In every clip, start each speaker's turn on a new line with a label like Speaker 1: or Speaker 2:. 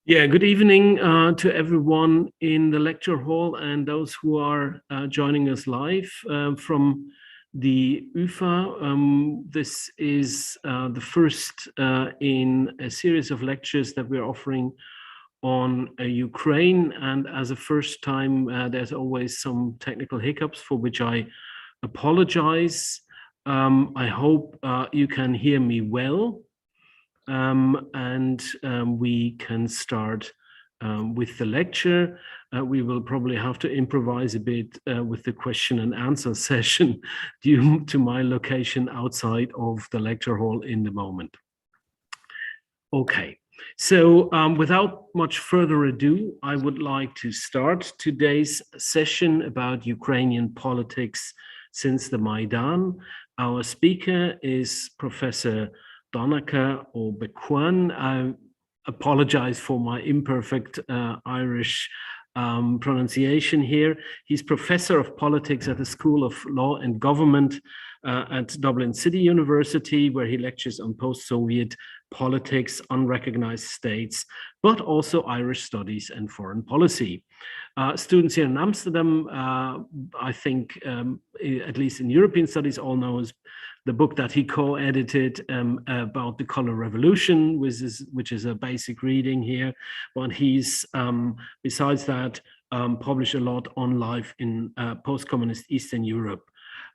Speaker 1: Yeah, good evening to everyone in the lecture hall and those who are joining us live from the UFA. This is the first in a series of lectures that we're offering on Ukraine. And as a first time, there's always some technical hiccups for which I apologize. I hope you can hear me well. We can start with the lecture. We will probably have to improvise a bit with the question and answer session due to my location outside of the lecture hall in the moment. Okay, so without much further ado, I would like to start today's session about Ukrainian politics since the Maidan. Our speaker is Professor Donnacha Ó Beacháin. I apologize for my imperfect Irish pronunciation here. He's professor of politics at the School of Law and Government at Dublin City University, where he lectures on post-Soviet politics, unrecognized states, but also Irish studies and foreign policy. Students here in Amsterdam, I think, at least in European studies, all know the book that he co-edited about the Color Revolution, which is a basic reading here. But he's, besides that, published a lot on life in post-communist Eastern Europe.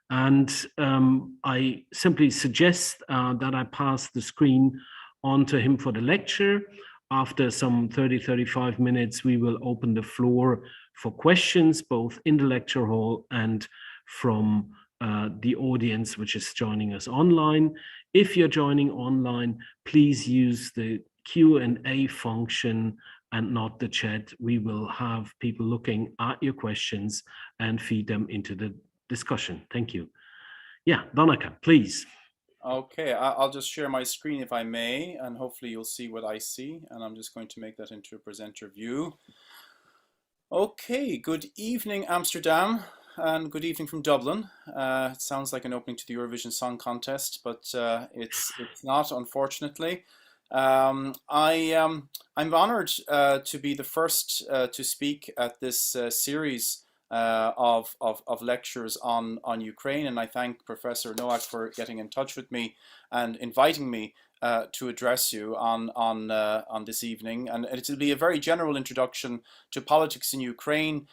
Speaker 1: And I simply suggest that I pass the screen on to him for the lecture. After some 30-35 minutes, we will open the floor for questions, both in the lecture hall and from the audience which is joining us online. If you're joining online, please use the Q&A function and not the chat. We will have people looking at your questions and feed them into the discussion. Thank you. Yeah, Donnacha, please.
Speaker 2: Okay, I'll just share my screen if I may, and hopefully you'll see what I see. And I'm just going to make that into a presenter view. Okay, good evening, Amsterdam. And good evening from Dublin. It sounds like an opening to the Eurovision Song Contest, but it's not, unfortunately. I'm honored to be the first to speak at this series of lectures on Ukraine, and I thank Professor Noack for getting in touch with me and inviting me to address you on this evening. And it'll be a very general introduction to politics in Ukraine.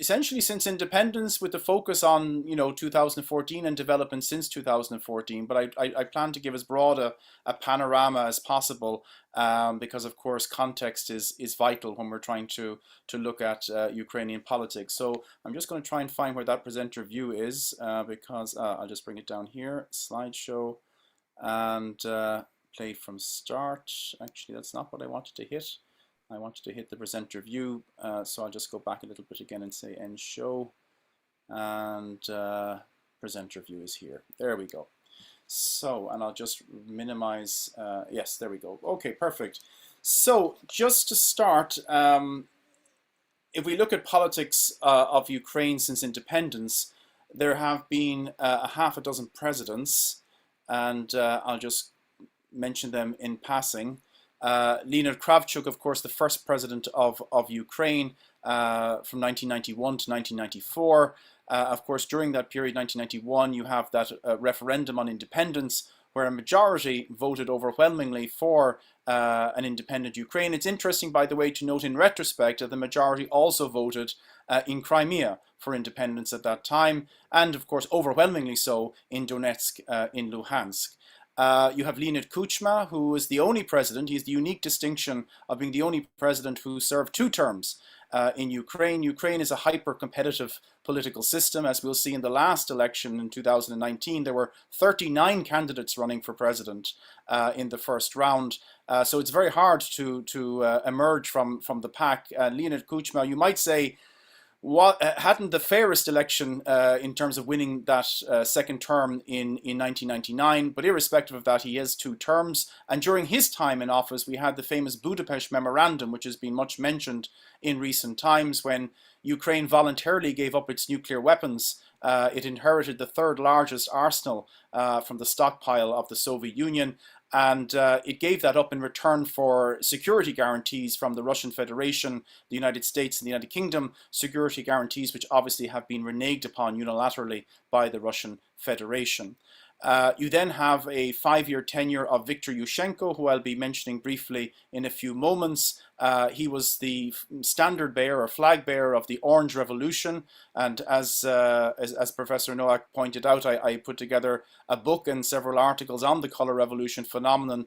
Speaker 2: Essentially since independence, with the focus on 2014 and development since 2014, but I plan to give as broad a panorama as possible, because of course context is vital when we're trying to look at Ukrainian politics. So I'm just going to try and find where that presenter view is, because I'll just bring it down here, slideshow, and play from start. Actually, that's not what I wanted to hit. I wanted to hit the presenter view, so I'll just go back a little bit again and say end show, and presenter view is here. There we go. So, and I'll just minimize, yes, there we go. Okay, perfect. So just to start, if we look at politics of Ukraine since independence, there have been a half a dozen presidents, and I'll just mention them in passing. Leonid Kravchuk, of course, the first president of Ukraine from 1991 to 1994. Of course, during that period, 1991, you have that referendum on independence, where a majority voted overwhelmingly for an independent Ukraine. It's interesting, by the way, to note in retrospect that the majority also voted in Crimea for independence at that time, and of course, overwhelmingly so in Donetsk, in Lugansk. You have Leonid Kuchma, who is the only president. He's the unique distinction of being the only president who served 2 terms in Ukraine. Ukraine is a hyper-competitive political system. As we'll see in the last election in 2019, there were 39 candidates running for president in the first round. So it's very hard to emerge from the pack. Leonid Kuchma, you might say, hadn't the fairest election in terms of winning that second term in 1999, but irrespective of that, he has 2 terms. And during his time in office, we had the famous Budapest Memorandum, which has been much mentioned in recent times, when Ukraine voluntarily gave up its nuclear weapons. It inherited the 3rd largest arsenal from the stockpile of the Soviet Union, And it gave that up in return for security guarantees from the Russian Federation, the United States, and the United Kingdom, security guarantees which obviously have been reneged upon unilaterally by the Russian Federation. You then have a 5-year tenure of Viktor Yushenko, who I'll be mentioning briefly in a few moments. He was the standard bearer or flag bearer of the Orange Revolution, and as Professor Nowak pointed out, I put together a book and several articles on the color revolution phenomenon,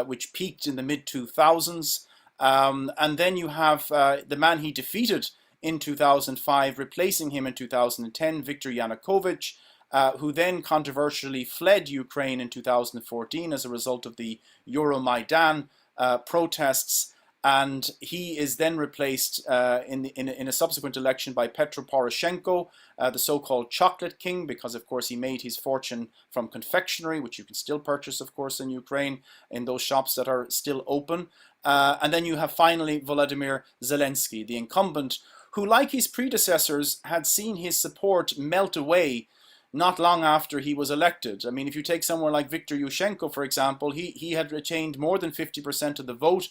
Speaker 2: which peaked in the mid-2000s. And then you have the man he defeated in 2005, replacing him in 2010, Viktor Yanukovych, who then controversially fled Ukraine in 2014 as a result of the Euromaidan protests. And he is then replaced in a subsequent election by Petro Poroshenko, the so-called chocolate king, because of course he made his fortune from confectionery, which you can still purchase, of course, in Ukraine, in those shops that are still open. And then you have finally Volodymyr Zelensky, the incumbent, who, like his predecessors, had seen his support melt away not long after he was elected. I mean, if you take someone like Viktor Yushenko, for example, he had attained more than 50% of the vote.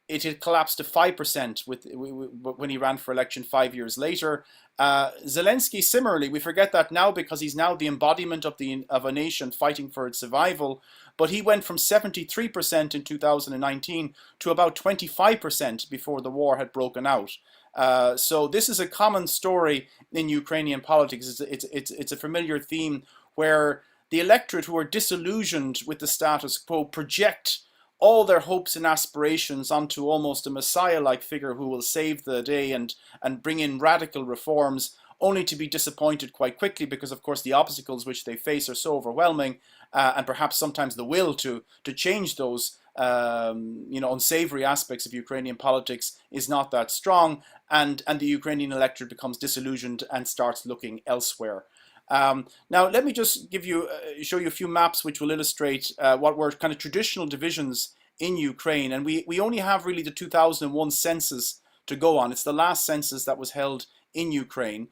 Speaker 2: It had collapsed to 5% when he ran for election 5 years later. Zelensky, similarly, we forget that now because he's now the embodiment of a nation fighting for its survival. But he went from 73% in 2019 to about 25% before the war had broken out. So this is a common story in Ukrainian politics. It's a familiar theme where the electorate, who are disillusioned with the status quo, project all their hopes and aspirations onto almost a messiah-like figure who will save the day and bring in radical reforms, only to be disappointed quite quickly because, of course, the obstacles which they face are so overwhelming, and perhaps sometimes the will to change those unsavory aspects of Ukrainian politics is not that strong, and the Ukrainian electorate becomes disillusioned and starts looking elsewhere. Now, let me just show you a few maps which will illustrate what were kind of traditional divisions in Ukraine. And we only have really the 2001 census to go on. It's the last census that was held in Ukraine.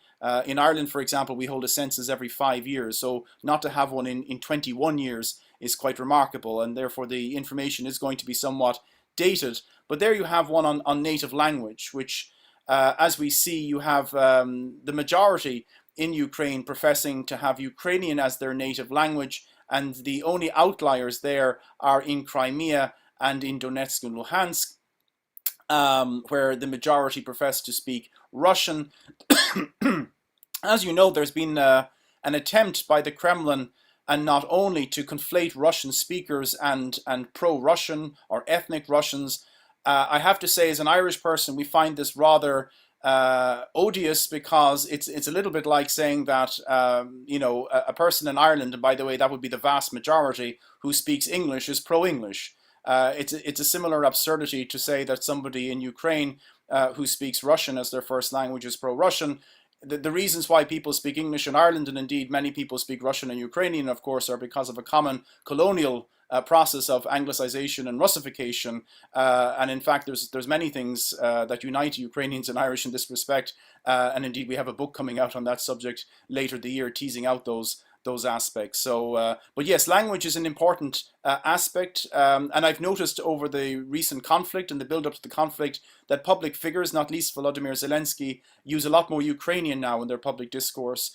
Speaker 2: In Ireland, for example, we hold a census every 5 years. So not to have one in 21 years is quite remarkable. And therefore, the information is going to be somewhat dated. But there you have one on native language, which, as we see, you have the majority in Ukraine professing to have Ukrainian as their native language, and the only outliers there are in Crimea and in Donetsk and Lugansk, where the majority profess to speak Russian. As you know, there's been an attempt by the Kremlin, and not only, to conflate Russian speakers and pro-Russian or ethnic Russians. I have to say, as an Irish person, we find this rather odious, because it's a little bit like saying that a person in Ireland, and by the way that would be the vast majority, who speaks English is pro-English. It's a similar absurdity to say that somebody in Ukraine who speaks Russian as their first language is pro-Russian. The reasons why people speak English in Ireland, and indeed many people speak Russian and Ukrainian, of course, are because of a common colonial process of Anglicization and Russification, and in fact there's many things that unite Ukrainians and Irish in this respect, and indeed we have a book coming out on that subject later the year, teasing out those aspects. So, but yes, language is an important aspect, and I've noticed over the recent conflict and the build-up to the conflict that public figures, not least Volodymyr Zelensky, use a lot more Ukrainian now in their public discourse,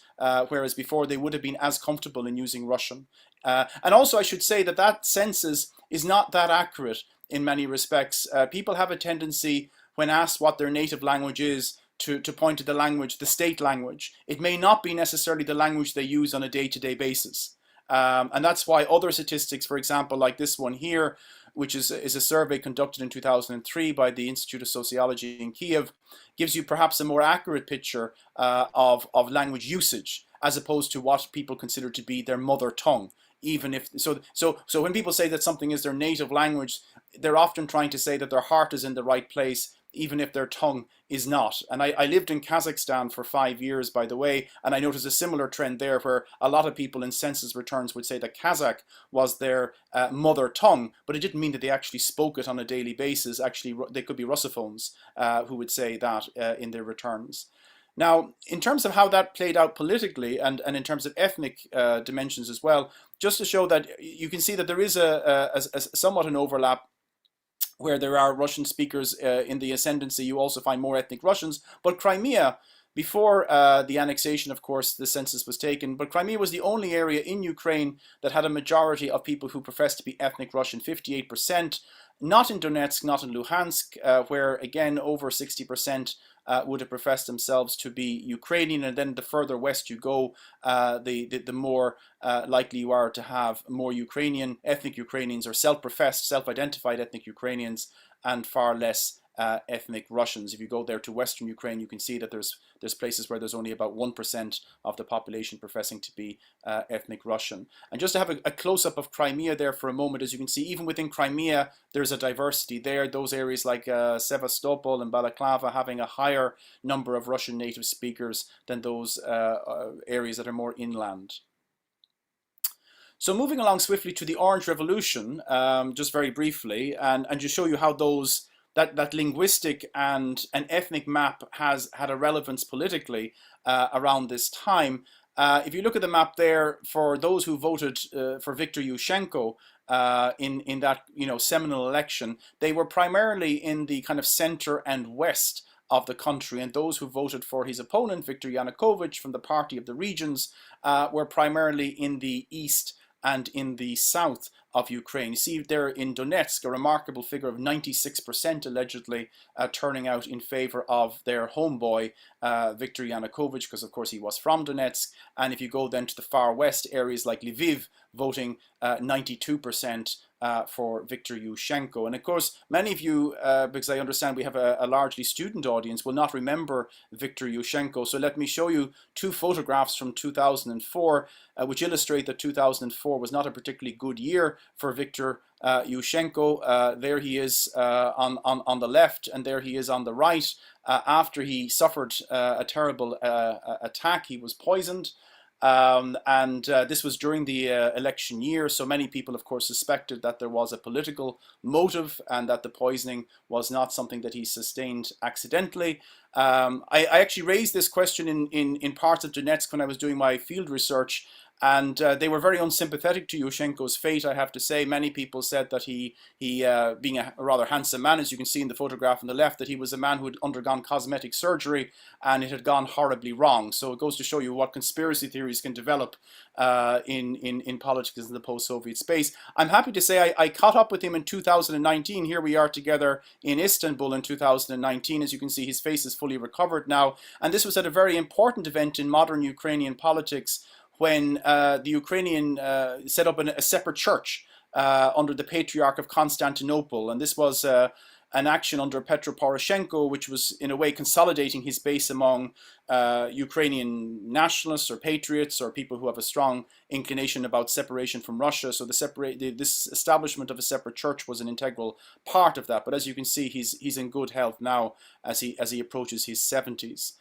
Speaker 2: whereas before they would have been as comfortable in using Russian. And also I should say that census is not that accurate in many respects. People have a tendency, when asked what their native language is, to point to the language, the state language. It may not be necessarily the language they use on a day-to-day basis. And that's why other statistics, for example, like this one here, which is a survey conducted in 2003 by the Institute of Sociology in Kiev, gives you perhaps a more accurate picture of language usage, as opposed to what people consider to be their mother tongue. Even if so when people say that something is their native language, they're often trying to say that their heart is in the right place, even if their tongue is not. And I lived in Kazakhstan for 5 years, by the way, and I noticed a similar trend there, where a lot of people in census returns would say that Kazakh was their mother tongue, but it didn't mean that they actually spoke it on a daily basis. Actually, they could be Russophones who would say that in their returns. Now, in terms of how that played out politically and in terms of ethnic dimensions as well, just to show that you can see that there is a somewhat an overlap where there are Russian speakers in the ascendancy. You also find more ethnic Russians. But Crimea, before the annexation, of course, the census was taken, but Crimea was the only area in Ukraine that had a majority of people who professed to be ethnic Russian, 58%. Not in Donetsk, not in Luhansk, where again over 60% would have professed themselves to be Ukrainian. And then the further west you go, the more likely you are to have more Ukrainian, ethnic Ukrainians, or self-professed, self-identified ethnic Ukrainians, and far less ethnic Russians. If you go there to Western Ukraine, you can see that there's places where there's only about 1% of the population professing to be ethnic Russian. And just to have a close-up of Crimea there for a moment, as you can see, even within Crimea, there's a diversity there. Those areas like Sevastopol and Balaklava having a higher number of Russian native speakers than those areas that are more inland. So moving along swiftly to the Orange Revolution, just very briefly, and to show you how those that linguistic and an ethnic map has had a relevance politically around this time. If you look at the map there, for those who voted for Viktor Yushenko in that seminal election, they were primarily in the kind of center and west of the country, and those who voted for his opponent, Viktor Yanukovich, from the Party of the Regions, were primarily in the east and in the south of Ukraine. You see there in Donetsk a remarkable figure of 96% allegedly turning out in favor of their homeboy, Viktor Yanukovych, because of course he was from Donetsk. And if you go then to the far west, areas like Lviv, voting 92% for Viktor Yushenko. And of course, many of you, because I understand we have a largely student audience, will not remember Viktor Yushenko. So let me show you two photographs from 2004, which illustrate that 2004 was not a particularly good year for Viktor Yushenko. There he is on the left, and there he is on the right. After he suffered a terrible attack, he was poisoned. This was during the election year, so many people, of course, suspected that there was a political motive and that the poisoning was not something that he sustained accidentally. I actually raised this question in parts of Donetsk when I was doing my field research, and they were very unsympathetic to Yushenko's fate, I have to say. Many people said that he being a rather handsome man, as you can see in the photograph on the left, that he was a man who had undergone cosmetic surgery and it had gone horribly wrong. So it goes to show you what conspiracy theories can develop in politics in the post-Soviet space. I'm happy to say I caught up with him in 2019. Here we are together in Istanbul in 2019. As you can see, his face is fully recovered now. And this was at a very important event in modern Ukrainian politics, when the Ukrainian set up a separate church under the Patriarch of Constantinople. And this was an action under Petro Poroshenko, which was in a way consolidating his base among Ukrainian nationalists or patriots or people who have a strong inclination about separation from Russia. So this establishment of a separate church was an integral part of that. But as you can see, he's in good health now as he approaches his 70s.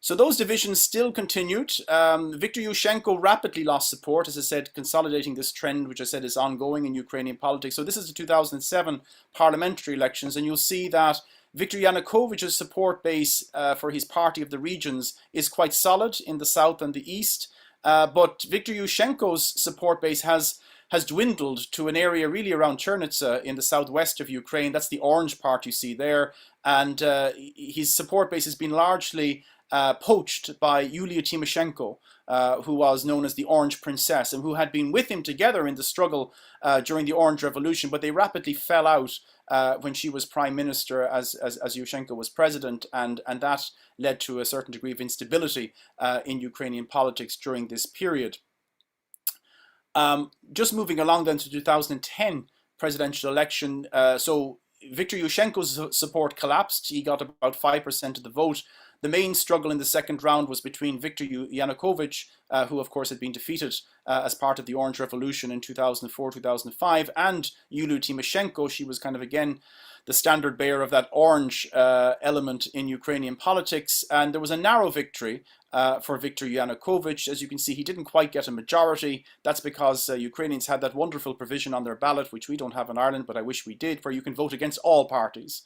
Speaker 2: So those divisions still continued. Viktor Yushenko rapidly lost support, as I said, consolidating this trend, which I said is ongoing in Ukrainian politics. So this is the 2007 parliamentary elections, and you'll see that Viktor Yanukovych's support base for his Party of the Regions is quite solid in the south and the east. But Viktor Yushenko's support base has dwindled to an area really around Chernivtsi in the southwest of Ukraine. That's the orange part you see there. And his support base has been largely poached by Yulia Tymoshenko, who was known as the Orange Princess, and who had been with him together in the struggle during the Orange Revolution, but they rapidly fell out when she was prime minister as Yushenko was president, and that led to a certain degree of instability in Ukrainian politics during this period. Just moving along then to 2010 presidential election, so Viktor Yushenko's support collapsed. He got about 5% of the vote. The main struggle in the second round was between Viktor Yanukovych, who of course had been defeated as part of the Orange Revolution in 2004-2005, and Yulia Tymoshenko. She was kind of again the standard bearer of that orange element in Ukrainian politics, and there was a narrow victory for Viktor Yanukovych. As you can see, he didn't quite get a majority. That's because Ukrainians had that wonderful provision on their ballot, which we don't have in Ireland, but I wish we did, where you can vote against all parties.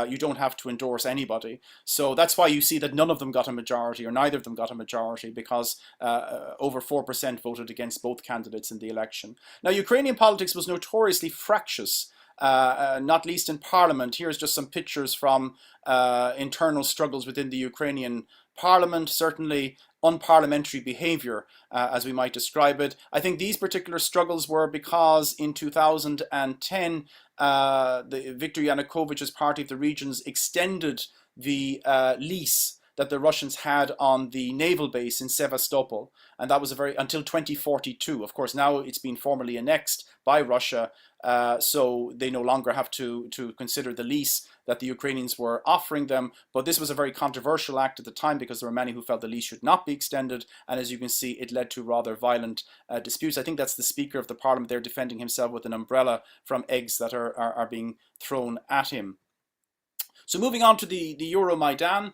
Speaker 2: You don't have to endorse anybody. So that's why you see that none of them got a majority, or neither of them got a majority, because over 4% voted against both candidates in the election. Now, Ukrainian politics was notoriously fractious, not least in parliament. Here's just some pictures from internal struggles within the Ukrainian parliament, certainly unparliamentary behavior, as we might describe it. I think these particular struggles were because in 2010, Viktor Yanukovych's Party of the Regions extended the lease that the Russians had on the naval base in Sevastopol, and that was until 2042. Of course, now it's been formally annexed by Russia, so they no longer have to consider the lease that the Ukrainians were offering them. But this was a very controversial act at the time, because there were many who felt the lease should not be extended, and as you can see, it led to rather violent disputes. I think that's the Speaker of the Parliament there defending himself with an umbrella from eggs that are being thrown at him. So moving on to the Euromaidan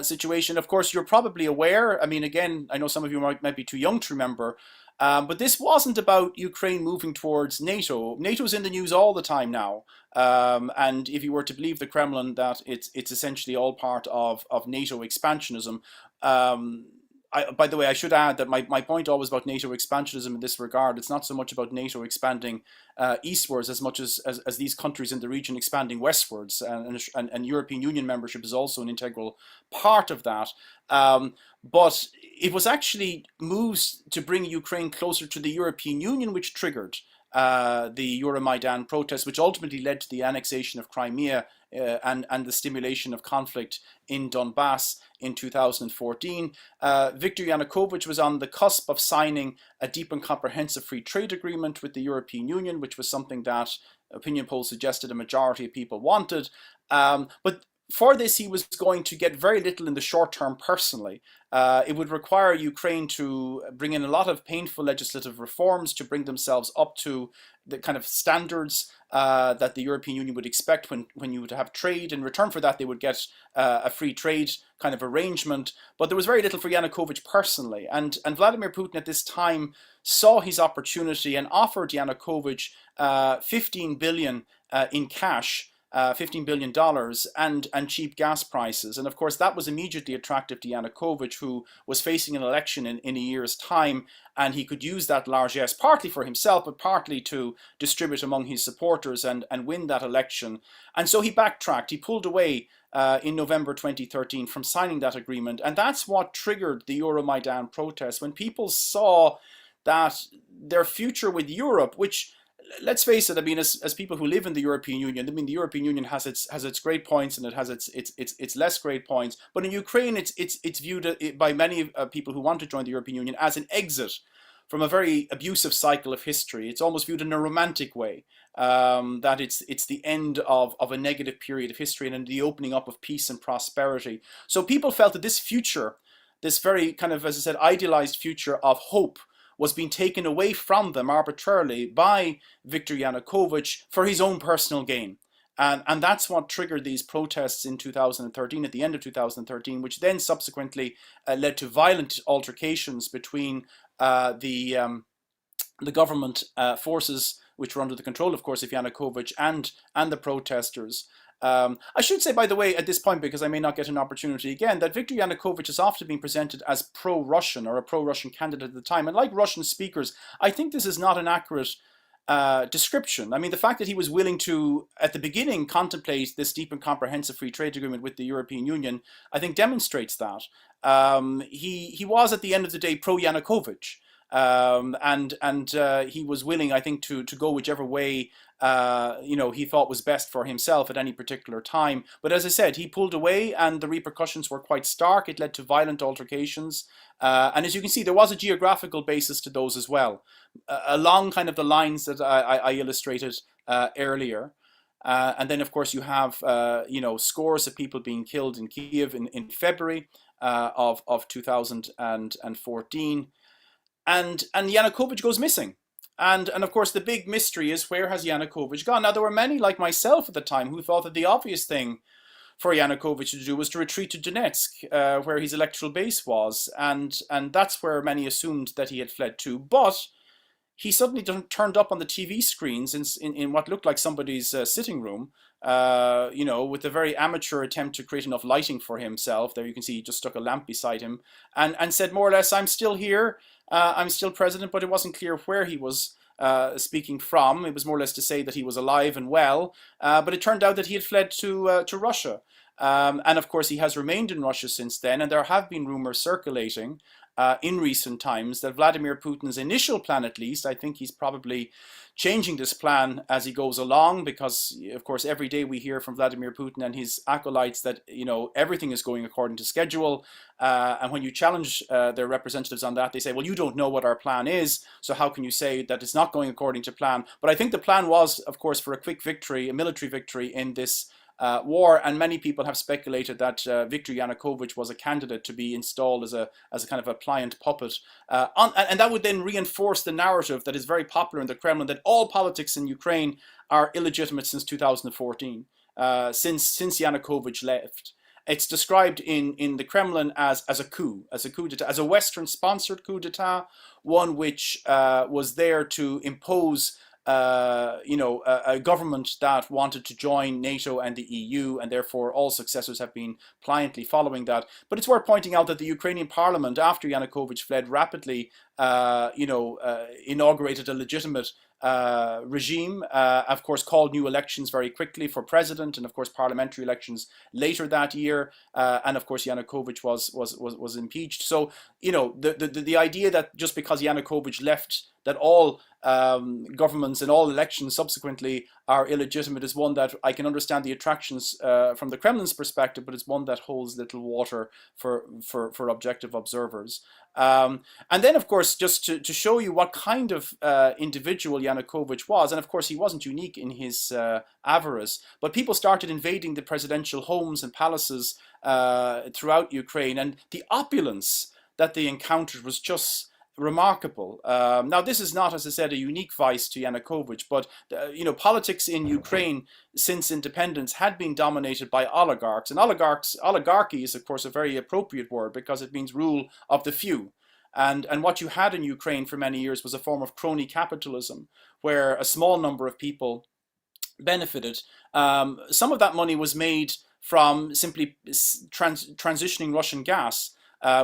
Speaker 2: situation. Of course, you're probably aware, I mean, again, I know some of you might be too young to remember, but this wasn't about Ukraine moving towards NATO. NATO's in the news all the time now, and if you were to believe the Kremlin that it's essentially all part of NATO expansionism. By the way, I should add that my point always about NATO expansionism in this regard, it's not so much about NATO expanding eastwards as much as these countries in the region expanding westwards, and European Union membership is also an integral part of that. But it was actually moves to bring Ukraine closer to the European Union which triggered the Euromaidan protests, which ultimately led to the annexation of Crimea and the stimulation of conflict in Donbas in 2014. Viktor Yanukovych was on the cusp of signing a deep and comprehensive free trade agreement with the European Union, which was something that opinion polls suggested a majority of people wanted. But for this, he was going to get very little in the short term personally. It would require Ukraine to bring in a lot of painful legislative reforms to bring themselves up to the kind of standards that the European Union would expect when you would have trade. In return for that, they would get a free trade kind of arrangement. But there was very little for Yanukovych personally. And Vladimir Putin at this time saw his opportunity and offered Yanukovych 15 billion in cash, $15 billion and cheap gas prices. And of course, that was immediately attractive to Yanukovych, who was facing an election in a year's time. And he could use that largesse partly for himself, but partly to distribute among his supporters and win that election. And so he backtracked. He pulled away in November 2013 from signing that agreement. And that's what triggered the Euromaidan protests, when people saw that their future with Europe, which, let's face it, I mean, as people who live in the European Union, I mean, the European Union has its great points and it has its less great points. But in Ukraine, it's viewed by many people who want to join the European Union as an exit from a very abusive cycle of history. It's almost viewed in a romantic way, that it's the end of a negative period of history and the opening up of peace and prosperity. So people felt that this future, this very kind of, as I said, idealized future of hope, was being taken away from them arbitrarily by Viktor Yanukovych for his own personal gain. And that's what triggered these protests in 2013, at the end of 2013, which then subsequently led to violent altercations between the government forces, which were under the control, of course, of Yanukovych and the protesters. I should say, by the way, at this point, because I may not get an opportunity again, that Viktor Yanukovych has often been presented as pro-Russian or a pro-Russian candidate at the time. And like Russian speakers, I think this is not an accurate description. I mean, the fact that he was willing to, at the beginning, contemplate this deep and comprehensive free trade agreement with the European Union, I think demonstrates that. He was, at the end of the day, pro-Yanukovych. And he was willing, I think, to go whichever way he thought was best for himself at any particular time. But as I said, he pulled away, and the repercussions were quite stark. It led to violent altercations, and as you can see, there was a geographical basis to those as well, along kind of the lines that I illustrated earlier. And then, of course, you have scores of people being killed in Kiev in February of 2014. And Yanukovych goes missing. And of course, the big mystery is, where has Yanukovych gone? Now, there were many like myself at the time who thought that the obvious thing for Yanukovych to do was to retreat to Donetsk, where his electoral base was, and that's where many assumed that he had fled to. But he suddenly turned up on the TV screens in what looked like somebody's sitting room, with a very amateur attempt to create enough lighting for himself. There you can see he just stuck a lamp beside him and said more or less, "I'm still here, I'm still president," but it wasn't clear where he was speaking from. It was more or less to say that he was alive and well, but it turned out that he had fled to Russia. And of course, he has remained in Russia since then, and there have been rumors circulating in recent times that Vladimir Putin's initial plan, at least, I think he's probably changing this plan as he goes along, because of course every day we hear from Vladimir Putin and his acolytes that everything is going according to schedule, and when you challenge their representatives on that, they say, well, you don't know what our plan is, so how can you say that it's not going according to plan? But I think the plan was, of course, for a quick victory, a military victory in this war, and many people have speculated that Viktor Yanukovych was a candidate to be installed as a kind of a pliant puppet, and that would then reinforce the narrative that is very popular in the Kremlin, that all politics in Ukraine are illegitimate since 2014, since Yanukovych left. It's described in the Kremlin as a coup d'etat, as a Western-sponsored coup d'etat, one which was there to impose a government that wanted to join NATO and the EU, and therefore all successors have been pliantly following that. But it's worth pointing out that the Ukrainian parliament, after Yanukovych fled, rapidly inaugurated a legitimate regime, of course called new elections very quickly for president, and of course parliamentary elections later that year, and of course Yanukovych was impeached. So the idea that just because Yanukovych left, that all governments and all elections subsequently are illegitimate is one that I can understand the attractions from the Kremlin's perspective, but it's one that holds little water for objective observers. And then, of course, just to show you what kind of individual Yanukovych was, and of course he wasn't unique in his avarice, but people started invading the presidential homes and palaces throughout Ukraine, and the opulence that they encountered was just remarkable. Now, this is not, as I said, a unique vice to Yanukovych, but politics in Ukraine since independence had been dominated by oligarchs, and oligarchy is, of course, a very appropriate word because it means rule of the few. And what you had in Ukraine for many years was a form of crony capitalism, where a small number of people benefited. Some of that money was made from simply transitioning Russian gas,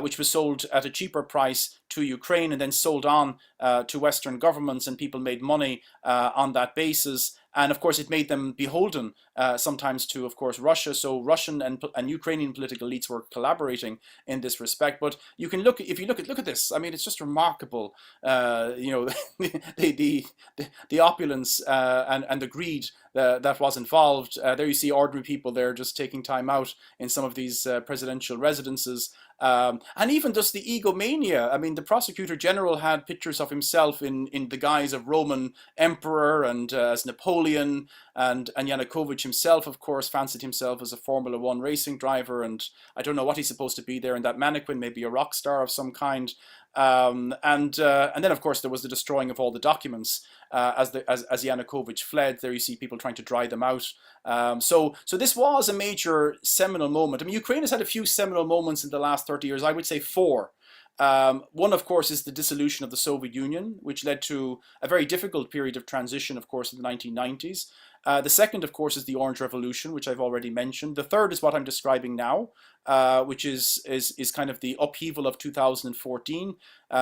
Speaker 2: which was sold at a cheaper price to Ukraine and then sold on to Western governments, and people made money on that basis. And of course, it made them beholden sometimes to, of course, Russia. So Russian and Ukrainian political elites were collaborating in this respect. But you can look at this. I mean, it's just remarkable. The opulence and the greed that was involved. There you see ordinary people there just taking time out in some of these presidential residences. And even just the egomania. I mean, the prosecutor general had pictures of himself in the guise of Roman emperor and as Napoleon, and Yanukovych himself, of course, fancied himself as a Formula One racing driver, and I don't know what he's supposed to be there in that mannequin, maybe a rock star of some kind. And then, of course, there was the destroying of all the documents as Yanukovych fled. There you see people trying to dry them out. So this was a major seminal moment. I mean, Ukraine has had a few seminal moments in the last 30 years. I would say 4. One, of course, is the dissolution of the Soviet Union, which led to a very difficult period of transition, of course, in the 1990s. The second, of course, is the Orange Revolution, which I've already mentioned. The third is what I'm describing now, which is kind of the upheaval of 2014,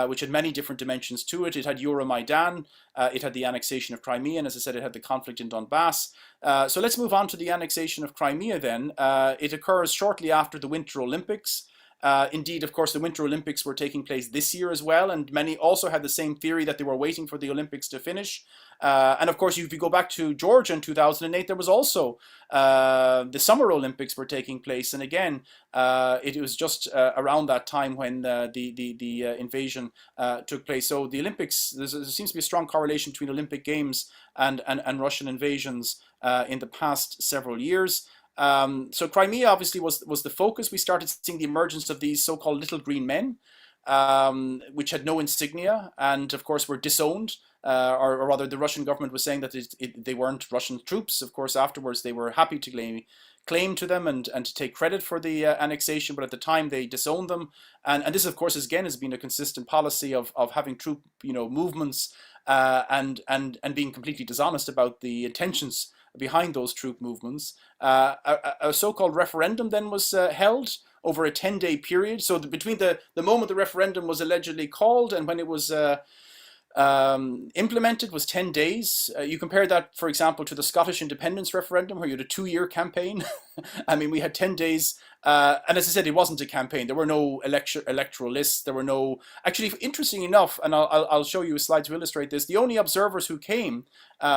Speaker 2: which had many different dimensions to it. It had Euromaidan, it had the annexation of Crimea, and as I said, it had the conflict in Donbas. So let's move on to the annexation of Crimea then. It occurs shortly after the Winter Olympics. Indeed, of course, the Winter Olympics were taking place this year as well, and many also had the same theory that they were waiting for the Olympics to finish. And of course, if you go back to Georgia in 2008, there was also the Summer Olympics were taking place, and again, it was just around that time when the invasion took place. So the Olympics, there seems to be a strong correlation between Olympic Games and Russian invasions in the past several years. So Crimea obviously was the focus. We started seeing the emergence of these so-called little green men, which had no insignia and of course were disowned, or rather the Russian government was saying that they weren't Russian troops. Of course, afterwards they were happy to claim to them and to take credit for the annexation, but at the time they disowned them. And this, of course, again, has been a consistent policy of having troop movements and being completely dishonest about the intentions behind those troop movements. A so-called referendum then was held over a 10-day period. So between the moment the referendum was allegedly called and when it was implemented was 10 days. You compare that, for example, to the Scottish independence referendum, where you had a 2-year campaign. I mean, we had 10 days. And as I said, it wasn't a campaign. There were no electoral lists. There were no... Actually, interesting enough, and I'll show you a slide to illustrate this, the only observers who came,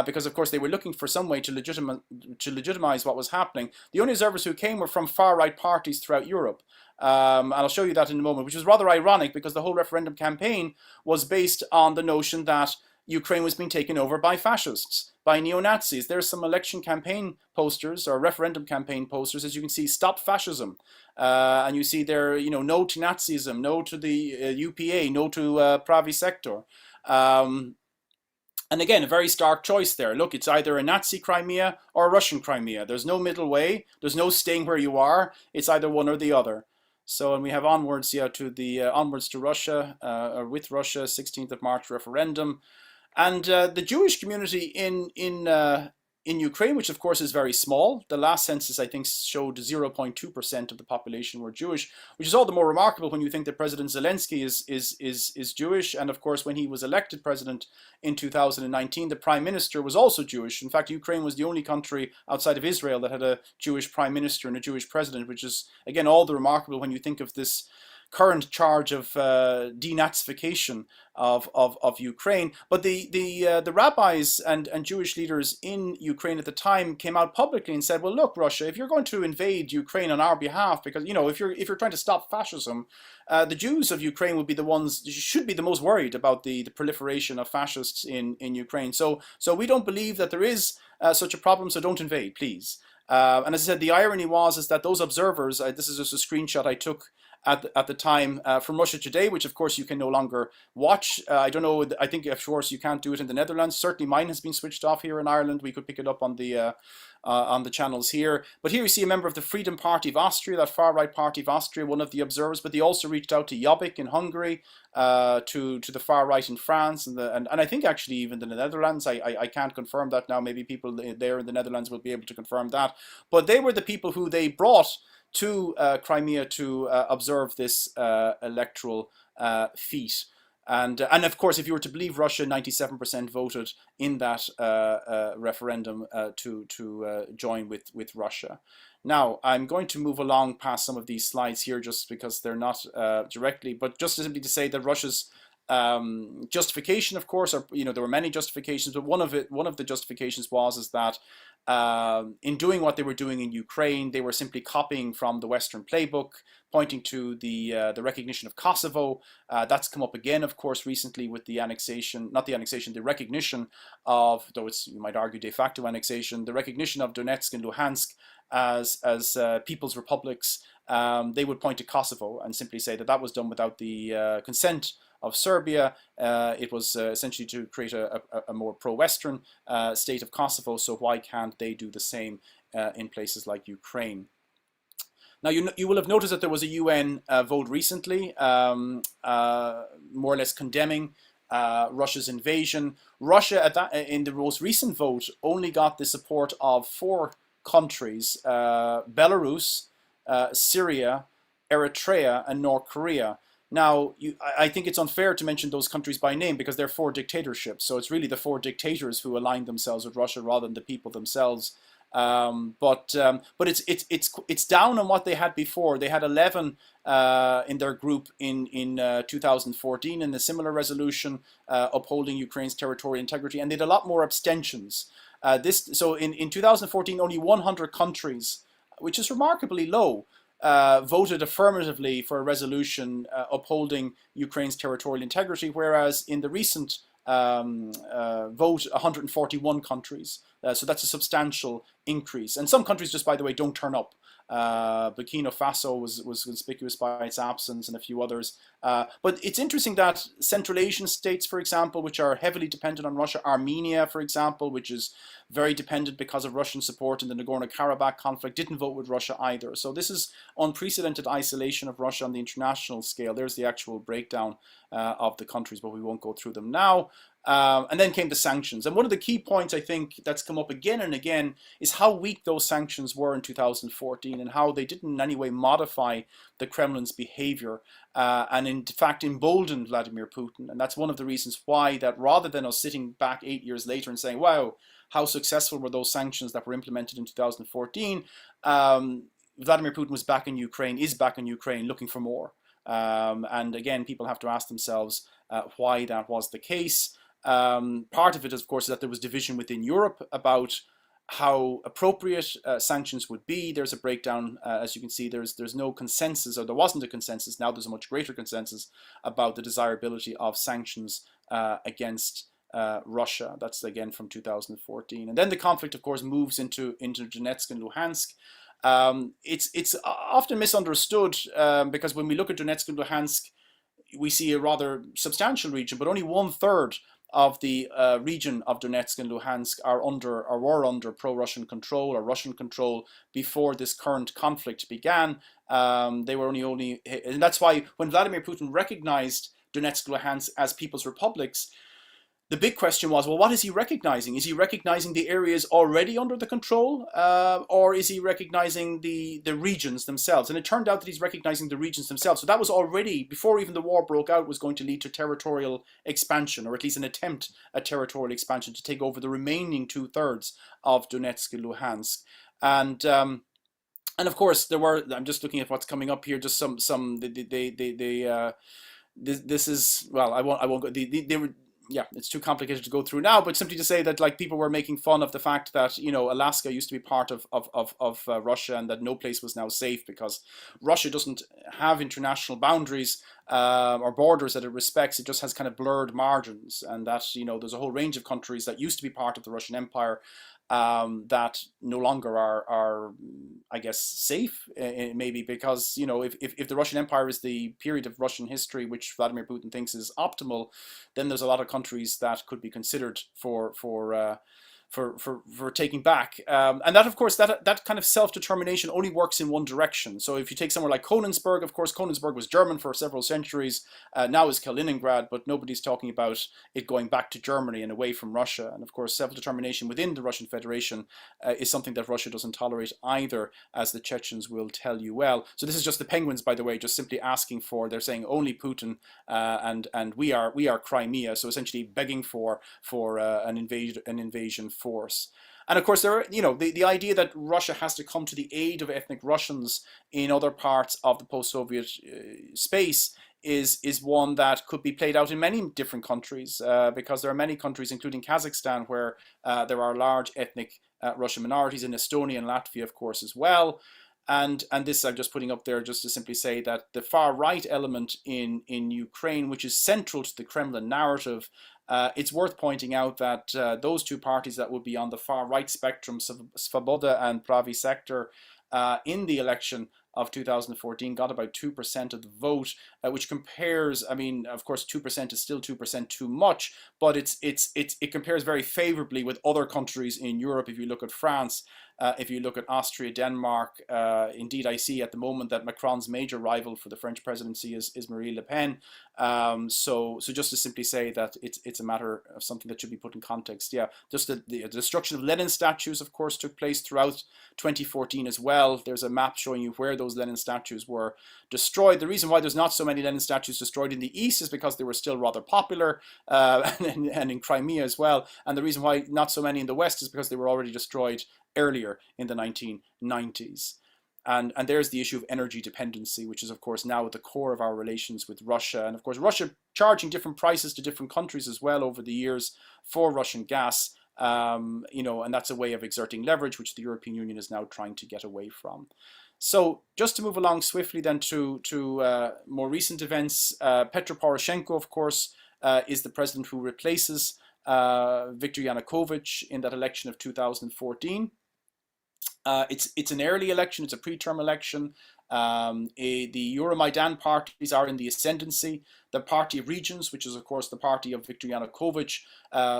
Speaker 2: because, of course, they were looking for some way to legitimize what was happening, the only observers who came were from far-right parties throughout Europe. And I'll show you that in a moment, which is rather ironic because the whole referendum campaign was based on the notion that Ukraine was being taken over by fascists, by neo-Nazis. There's some election campaign posters or referendum campaign posters, as you can see, stop fascism. And you see there, no to Nazism, no to the UPA, no to Pravi Sector. And again, a very stark choice there. Look, it's either a Nazi Crimea or a Russian Crimea. There's no middle way. There's no staying where you are. It's either one or the other. So, and we have onwards, to the onwards to Russia, or with Russia, 16th of March referendum, and the Jewish community in Ukraine, which of course is very small. The last census, I think, showed 0.2% of the population were Jewish, which is all the more remarkable when you think that President Zelensky is Jewish, and of course when he was elected president in 2019, the prime minister was also Jewish. In fact, Ukraine was the only country outside of Israel that had a Jewish prime minister and a Jewish president, which is again all the remarkable when you think of this current charge of denazification of Ukraine. But the rabbis and Jewish leaders in Ukraine at the time came out publicly and said, well, look, Russia, if you're going to invade Ukraine on our behalf, because if you're trying to stop fascism, the Jews of Ukraine would be the ones should be the most worried about the proliferation of fascists in Ukraine. So we don't believe that there is such a problem. So don't invade, please. And as I said, the irony is that those observers, this is just a screenshot I took at the time from Russia Today, which of course you can no longer watch. I don't know, I think of course you can't do it in the Netherlands. Certainly mine has been switched off here in Ireland. We could pick it up on the channels here. But here you see a member of the Freedom Party of Austria, that far-right party of Austria, one of the observers, but they also reached out to Jobbik in Hungary, to the far right in France, and I think actually even in the Netherlands. I can't confirm that now. Maybe people there in the Netherlands will be able to confirm that. But they were the people who they brought to Crimea to observe this electoral feat. And of course, if you were to believe Russia, 97% voted in that referendum to join with Russia. Now, I'm going to move along past some of these slides here just because they're not directly, but just simply to say that Russia's justification, of course, or there were many justifications, but one of the justifications is that in doing what they were doing in Ukraine, they were simply copying from the Western playbook, pointing to the recognition of Kosovo. That's come up again, of course, recently with the annexation, not the annexation, the recognition of, though it's, you might argue, de facto annexation, the recognition of Donetsk and Lugansk as people's republics. They would point to Kosovo and simply say that that was done without the consent of Serbia. It was essentially to create a more pro-Western state of Kosovo, so why can't they do the same in places like Ukraine? Now, you will have noticed that there was a UN vote recently, more or less condemning Russia's invasion. Russia, in the most recent vote, only got the support of 4 countries, Belarus, Syria, Eritrea, and North Korea. Now, I think it's unfair to mention those countries by name because they're 4 dictatorships. So it's really the 4 dictators who aligned themselves with Russia rather than the people themselves. But it's down on what they had before. They had 11 in their group in 2014 in a similar resolution upholding Ukraine's territorial integrity, and they had a lot more abstentions. So in 2014, only 100 countries, which is remarkably low, voted affirmatively for a resolution upholding Ukraine's territorial integrity, whereas in the recent vote, 141 countries. So that's a substantial increase. And some countries just, by the way, don't turn up. Burkina Faso was conspicuous by its absence, and a few others. But it's interesting that Central Asian states, for example, which are heavily dependent on Russia, Armenia, for example, which is very dependent because of Russian support in the Nagorno-Karabakh conflict, didn't vote with Russia either. So this is unprecedented isolation of Russia on the international scale. There's the actual breakdown of the countries, but we won't go through them now. And then came the sanctions. And one of the key points I think that's come up again and again is how weak those sanctions were in 2014 and how they didn't in any way modify the Kremlin's behavior and in fact emboldened Vladimir Putin. And that's one of the reasons why that rather than us sitting back 8 years later and saying, wow, how successful were those sanctions that were implemented in 2014, Vladimir Putin was back in Ukraine, is back in Ukraine looking for more. And again, people have to ask themselves why that was the case. Part of it, of course, is that there was division within Europe about how appropriate sanctions would be. There's a breakdown, as you can see, there's no consensus, or there wasn't a consensus. Now there's a much greater consensus about the desirability of sanctions against Russia. That's again from 2014. And then the conflict, of course, moves into Donetsk and Lugansk. It's often misunderstood because when we look at Donetsk and Lugansk, we see a rather substantial region, but only 1/3 of the region of Donetsk and Lugansk are under or were under pro-Russian control or Russian control before this current conflict began. They were only, and that's why when Vladimir Putin recognized Donetsk and Lugansk as people's republics, the big question was, well, what is he recognizing? Is he recognizing the areas already under the control, or is he recognizing the regions themselves? And it turned out that he's recognizing the regions themselves. So that was already, before even the war broke out, was going to lead to territorial expansion, or at least an attempt at territorial expansion to take over the remaining 2/3 of Donetsk and Lugansk. And of course, there were, I'm just looking at what's coming up here, just this is, well, I won't go, they were, yeah, it's too complicated to go through now, but simply to say that like people were making fun of the fact that, you know, Alaska used to be part of Russia and that no place was now safe because Russia doesn't have international boundaries or borders that it respects. It just has kind of blurred margins, and that, you know, there's a whole range of countries that used to be part of the Russian Empire that no longer are, I guess, safe, maybe because, you know, if the Russian Empire is the period of Russian history which Vladimir Putin thinks is optimal, then there's a lot of countries that could be considered for taking back. And that, of course, that kind of self-determination only works in one direction. So if you take somewhere like Königsberg, of course, Königsberg was German for several centuries, now is Kaliningrad, but nobody's talking about it going back to Germany and away from Russia. And of course, self-determination within the Russian Federation is something that Russia doesn't tolerate either, as the Chechens will tell you well. So this is just the Penguins, by the way, just simply asking for, they're saying only Putin and we are Crimea. So essentially begging for an invasion force. And of course, there are, you know, the idea that Russia has to come to the aid of ethnic Russians in other parts of the post-Soviet space is one that could be played out in many different countries because there are many countries, including Kazakhstan, where there are large ethnic Russian minorities, in Estonia and Latvia, of course, as well. And this I'm just putting up there just to simply say that the far right element in Ukraine, which is central to the Kremlin narrative, it's worth pointing out that those two parties that would be on the far right spectrum, Svoboda and Pravy Sector, in the election of 2014 got about 2% of the vote, which compares, I mean, of course, 2% is still 2% too much, but it compares very favorably with other countries in Europe. If you look at France, if you look at Austria, Denmark, indeed, I see at the moment that Macron's major rival for the French presidency is Marine Le Pen. So just to simply say that it's a matter of something that should be put in context. Yeah, just the destruction of Lenin statues, of course, took place throughout 2014 as well. There's a map showing you where those Lenin statues were destroyed. The reason why there's not so many Lenin statues destroyed in the east is because they were still rather popular, and in Crimea as well. And the reason why not so many in the west is because they were already destroyed earlier in the 1990s. And there's the issue of energy dependency, which is, of course, now at the core of our relations with Russia. And, of course, Russia charging different prices to different countries as well over the years for Russian gas, you know, and that's a way of exerting leverage, which the European Union is now trying to get away from. So just to move along swiftly then to more recent events, Petro Poroshenko, of course, is the president who replaces Viktor Yanukovych in that election of 2014. It's an early election. It's a preterm election. The Euromaidan parties are in the ascendancy. The Party of Regions, which is of course the party of Viktor Yanukovych,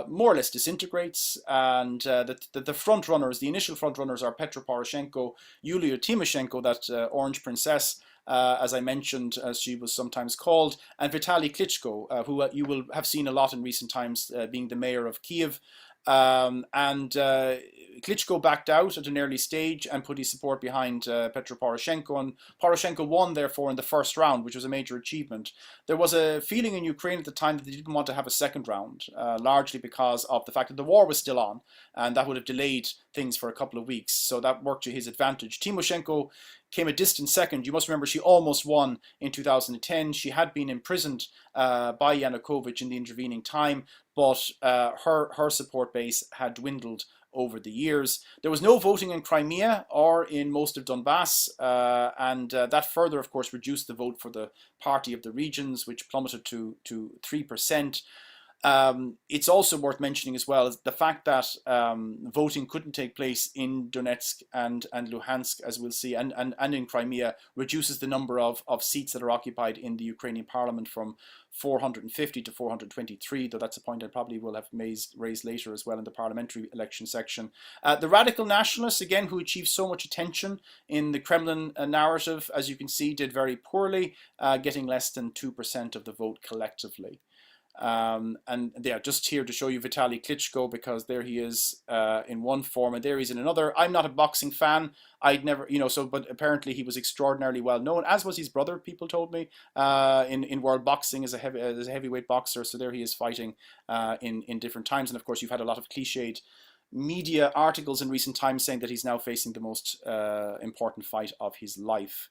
Speaker 2: more or less disintegrates. And the front runners, the initial front runners, are Petro Poroshenko, Yulia Tymoshenko, that Orange Princess, as I mentioned, as she was sometimes called, and Vitaly Klitschko, who you will have seen a lot in recent times, being the mayor of Kiev. And Klitschko backed out at an early stage and put his support behind Petro Poroshenko, and Poroshenko won, therefore, in the first round, which was a major achievement. There was a feeling in Ukraine at the time that they didn't want to have a second round, largely because of the fact that the war was still on, and that would have delayed things for a couple of weeks, so that worked to his advantage. Tymoshenko came a distant second. You must remember she almost won in 2010. She had been imprisoned by Yanukovych in the intervening time, but her support base had dwindled over the years. There was no voting in Crimea or in most of Donbas, and that further, of course, reduced the vote for the Party of the Regions, which plummeted to 3%. It's also worth mentioning as well is the fact that voting couldn't take place in Donetsk and Lugansk, as we'll see, and in Crimea, reduces the number of seats that are occupied in the Ukrainian parliament from 450 to 423, though that's a point I probably will have raised later as well in the parliamentary election section. The radical nationalists, again, who achieved so much attention in the Kremlin narrative, as you can see, did very poorly, getting less than 2% of the vote collectively. And yeah, just here to show you Vitaly Klitschko, because there he is in one form and there he's in another. I'm not a boxing fan. I'd never, but apparently he was extraordinarily well known, as was his brother, people told me, in world boxing as a heavyweight boxer. So there he is fighting in different times. And of course, you've had a lot of cliched media articles in recent times saying that he's now facing the most important fight of his life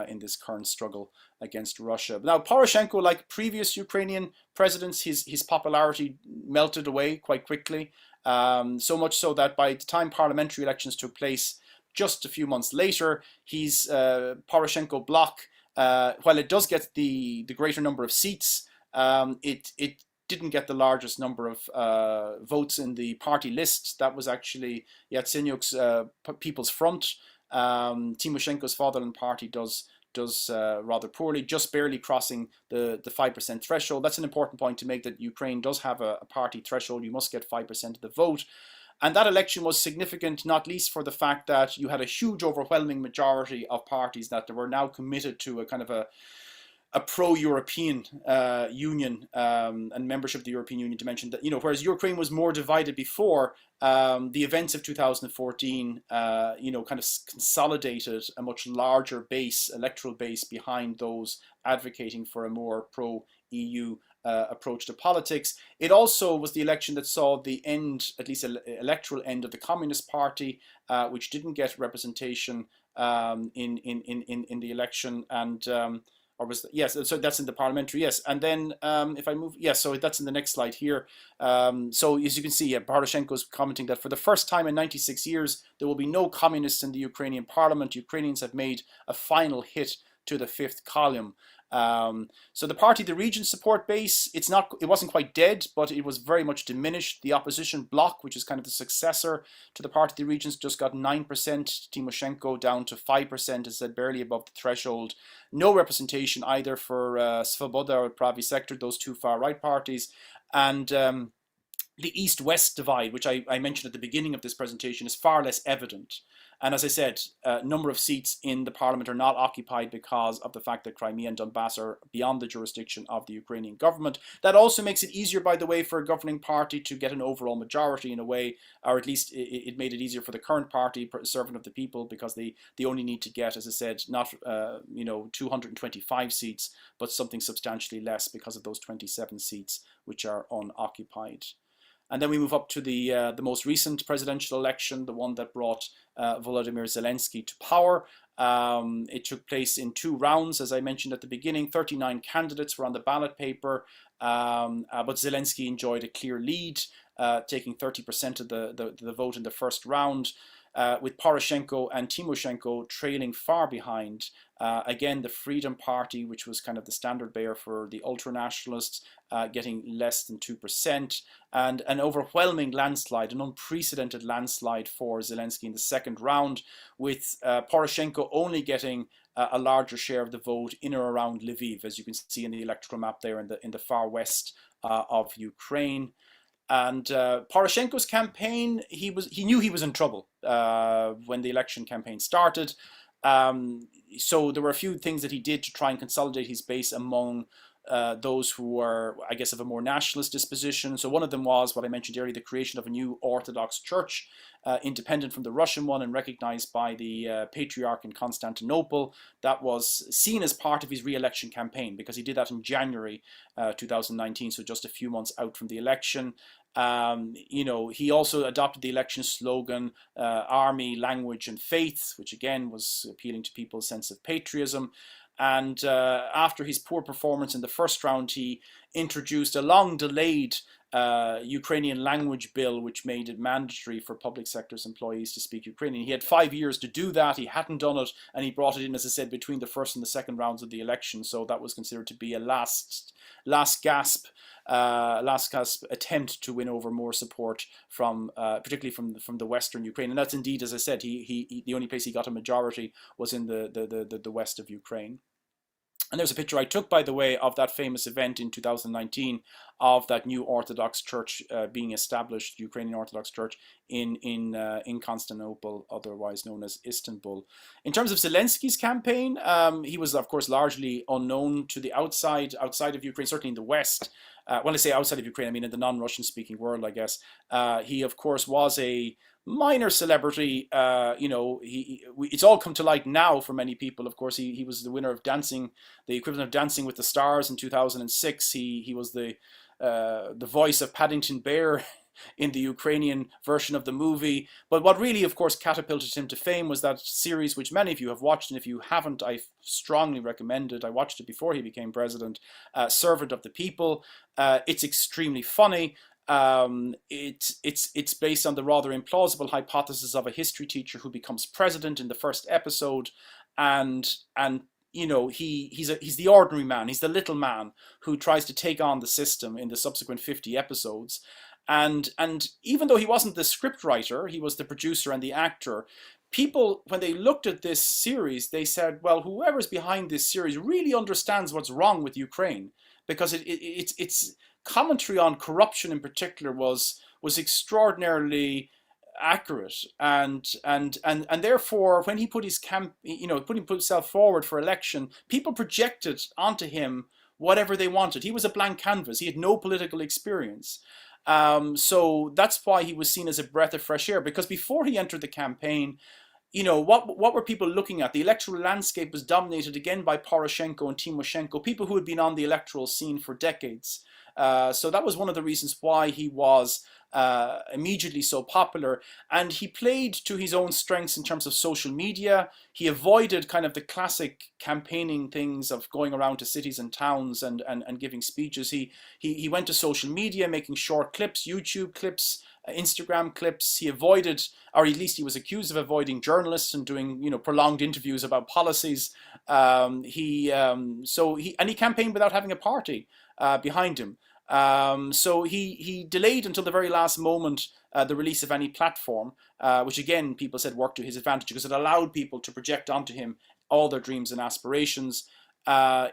Speaker 2: in this current struggle against Russia. Now, Poroshenko, like previous Ukrainian presidents, his popularity melted away quite quickly, so much so that by the time parliamentary elections took place just a few months later, his Poroshenko bloc, while it does get the greater number of seats, it didn't get the largest number of votes in the party list. That was actually Yatsenyuk's People's Front. Tymoshenko's fatherland party does rather poorly, just barely crossing the 5% threshold. That's an important point to make, that Ukraine does have a party threshold. You must get 5% of the vote. And that election was significant, not least for the fact that you had a huge overwhelming majority of parties that were now committed to a kind of a pro-European Union and membership of the European Union dimension. That, whereas Ukraine was more divided before, the events of 2014, kind of consolidated a much larger electoral base behind those advocating for a more pro-EU approach to politics. It also was the election that saw the end, at least electoral end, of the Communist Party, which didn't get representation in the election, and so that's in the parliamentary, yes. And then if I move, so that's in the next slide here. So as you can see, Poroshenko is commenting that for the first time in 96 years, there will be no communists in the Ukrainian parliament. Ukrainians have made a final hit to the fifth column. So the Party of the Region support base, it wasn't quite dead, but it was very much diminished. The opposition bloc, which is kind of the successor to the Party of the Regions, just got 9%. Tymoshenko down to 5%, as said, barely above the threshold. No representation either for Svoboda or Pravi Sector, those two far-right parties. And the East-West divide, which I mentioned at the beginning of this presentation, is far less evident. And as I said, a number of seats in the parliament are not occupied because of the fact that Crimea and Donbas are beyond the jurisdiction of the Ukrainian government. That also makes it easier, by the way, for a governing party to get an overall majority in a way, or at least it made it easier for the current party, Servant of the People, because they only need to get, as I said, not 225 seats, but something substantially less because of those 27 seats which are unoccupied. And then we move up to the most recent presidential election, the one that brought Volodymyr Zelensky to power. It took place in 2 rounds, as I mentioned at the beginning. 39 candidates were on the ballot paper, but Zelensky enjoyed a clear lead, taking 30% of the vote in the first round. with Poroshenko and Timoshenko trailing far behind. Again, the Freedom Party, which was kind of the standard bearer for the ultranationalists, getting less than 2%, and an overwhelming landslide, an unprecedented landslide for Zelensky in the second round, with Poroshenko only getting a larger share of the vote in or around Lviv, as you can see in the electoral map there in the far west of Ukraine. And Poroshenko's campaign, he knew he was in trouble when the election campaign started. So there were a few things that he did to try and consolidate his base among those who were, I guess, of a more nationalist disposition. So one of them was what I mentioned earlier, the creation of a new Orthodox Church, independent from the Russian one and recognized by the Patriarch in Constantinople. That was seen as part of his re-election campaign, because he did that in January 2019, so just a few months out from the election. He also adopted the election slogan, army, language, and faith, which again was appealing to people's sense of patriotism. And after his poor performance in the first round, he introduced a long-delayed Ukrainian language bill, which made it mandatory for public sector's employees to speak Ukrainian. He had 5 years to do that. He hadn't done it, and he brought it in, as I said, between the first and the second rounds of the election. So that was considered to be a last gasp attempt to win over more support from, particularly from the Western Ukraine. And that's indeed, as I said, the only place he got a majority was in the west of Ukraine. And there's a picture I took, by the way, of that famous event in 2019 of that new Orthodox Church being established, Ukrainian Orthodox Church in Constantinople, otherwise known as Istanbul. In terms of Zelensky's campaign, he was, of course, largely unknown to the outside of Ukraine, certainly in the West. When I say outside of Ukraine, I mean in the non-Russian speaking world, I guess. He, of course, was a minor celebrity. It's all come to light now for many people. Of course, he was the winner of the equivalent of Dancing with the Stars in 2006. He was the voice of Paddington Bear in the Ukrainian version of the movie. But what really, of course, catapulted him to fame was that series, which many of you have watched, and if you haven't, I strongly recommend it. I watched it before he became president, Servant of the People. It's extremely funny. It's based on the rather implausible hypothesis of a history teacher who becomes president in the first episode, and he's the ordinary man. He's the little man who tries to take on the system in the subsequent 50 episodes. And even though he wasn't the script writer, he was the producer and the actor. People, when they looked at this series, they said, well, whoever's behind this series really understands what's wrong with Ukraine, because it's commentary on corruption in particular was extraordinarily accurate, and therefore when he put himself forward for election, people projected onto him whatever they wanted. He was a blank canvas. He had no political experience. So that's why he was seen as a breath of fresh air, because before he entered the campaign, what were people looking at? The electoral landscape was dominated again by Poroshenko and Timoshenko, people who had been on the electoral scene for decades. So that was one of the reasons why he was immediately so popular, and he played to his own strengths in terms of social media. He avoided kind of the classic campaigning things of going around to cities and towns and giving speeches. He went to social media, making short clips, YouTube clips, Instagram clips. He avoided, or at least he was accused of avoiding, journalists and doing prolonged interviews about policies. He campaigned without having a party behind him. So he delayed until the very last moment the release of any platform, which again people said worked to his advantage, because it allowed people to project onto him all their dreams and aspirations. And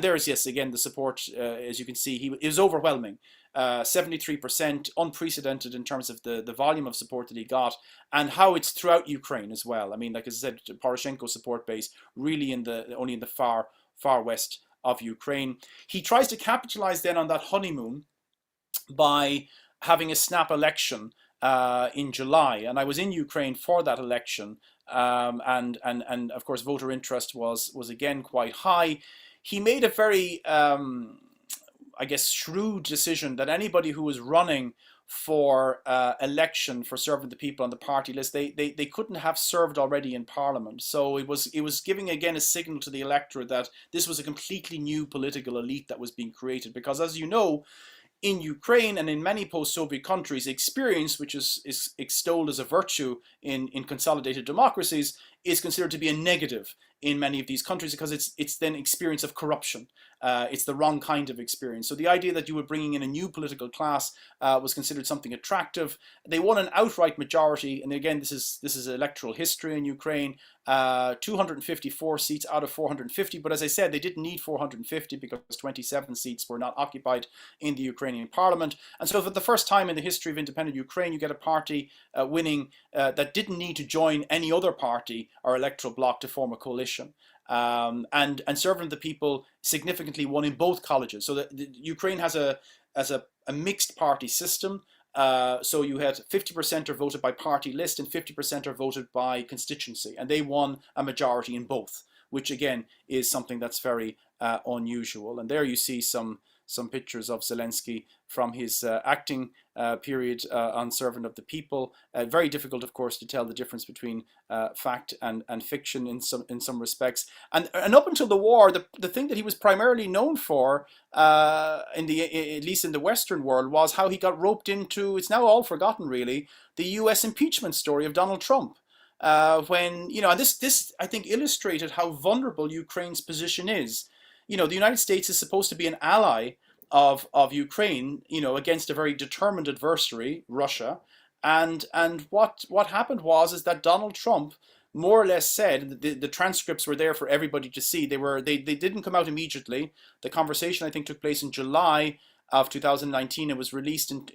Speaker 2: there's, yes, again, the support, as you can see, it was overwhelming. 73%, unprecedented in terms of the volume of support that he got, and how it's throughout Ukraine as well. I mean, like I said, Poroshenko's support base really only in the far west of Ukraine. He tries to capitalize then on that honeymoon by having a snap election in July, and I was in Ukraine for that election, and of course voter interest was again quite high. He made a very I guess shrewd decision that anybody who was running for election for Servant the People on the party list, they couldn't have served already in Parliament. So it was giving again a signal to the electorate that this was a completely new political elite that was being created, because as you know, in Ukraine and in many post-Soviet countries, experience, which is extolled as a virtue in consolidated democracies, is considered to be a negative in many of these countries because it's then experience of corruption. It's the wrong kind of experience. So the idea that you were bringing in a new political class was considered something attractive. They won an outright majority, and again, this is electoral history in Ukraine. 254 seats out of 450, but as I said, they didn't need 450 because 27 seats were not occupied in the Ukrainian parliament. And so for the first time in the history of independent Ukraine, you get a party winning that didn't need to join any other party or electoral bloc to form a coalition. And Servant of the People significantly won in both colleges. So the Ukraine has a mixed party system. So you had 50% are voted by party list and 50% are voted by constituency, and they won a majority in both, which again is something that's very unusual. And there you see some pictures of Zelensky from his acting period on Servant of the People. Very difficult, of course, to tell the difference between fact and fiction in some respects. And up until the war, the thing that he was primarily known for, at least in the Western world, was how he got roped into, it's now all forgotten really, the US impeachment story of Donald Trump. When, and this I think illustrated how vulnerable Ukraine's position is. The United States is supposed to be an ally of Ukraine, against a very determined adversary, Russia. And what happened is that Donald Trump more or less said, the transcripts were there for everybody to see. They didn't come out immediately. The conversation, I think, took place in July of 2019. It was released in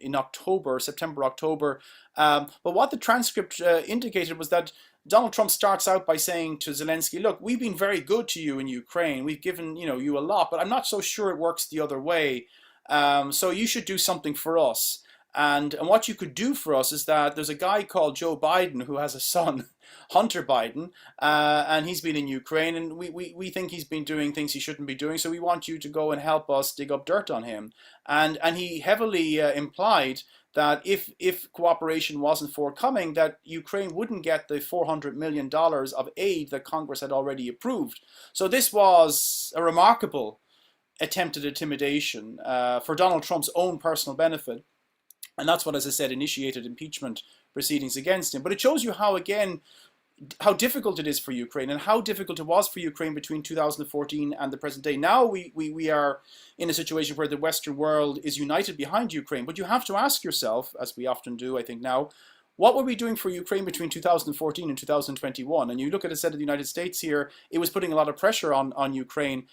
Speaker 2: September, October. But what the transcript indicated was that Donald Trump starts out by saying to Zelensky, look, we've been very good to you in Ukraine. We've given you a lot, but I'm not so sure it works the other way. So you should do something for us. And what you could do for us is that there's a guy called Joe Biden who has a son, Hunter Biden, and he's been in Ukraine, and we think he's been doing things he shouldn't be doing, so we want you to go and help us dig up dirt on him. And he heavily implied that if cooperation wasn't forthcoming, that Ukraine wouldn't get the $400 million of aid that Congress had already approved. So this was a remarkable attempt at intimidation for Donald Trump's own personal benefit. And that's what, as I said, initiated impeachment proceedings against him. But it shows you how, again, how difficult it is for Ukraine and how difficult it was for Ukraine between 2014 and the present day. Now we are in a situation where the Western world is united behind Ukraine. But you have to ask yourself, as we often do, I think now, what were we doing for Ukraine between 2014 and 2021? And you look at, as I said, the United States here, it was putting a lot of pressure on Ukraine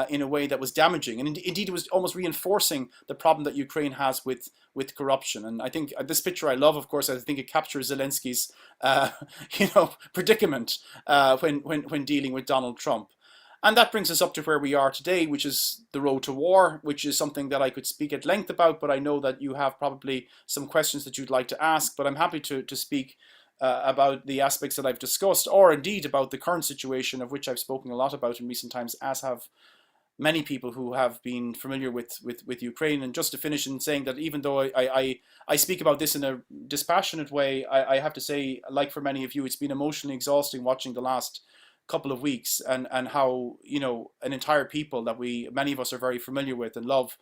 Speaker 2: in a way that was damaging. And indeed, it was almost reinforcing the problem that Ukraine has with corruption. And I think this picture I love, of course, I think it captures Zelensky's, predicament when dealing with Donald Trump. And that brings us up to where we are today, which is the road to war, which is something that I could speak at length about, but I know that you have probably some questions that you'd like to ask, but I'm happy to speak about the aspects that I've discussed, or indeed about the current situation, of which I've spoken a lot about in recent times, as have many people who have been familiar with Ukraine. And just to finish in saying that even though I speak about this in a dispassionate way, I have to say, like for many of you, it's been emotionally exhausting watching the last couple of weeks and how an entire people that many of us are very familiar with and love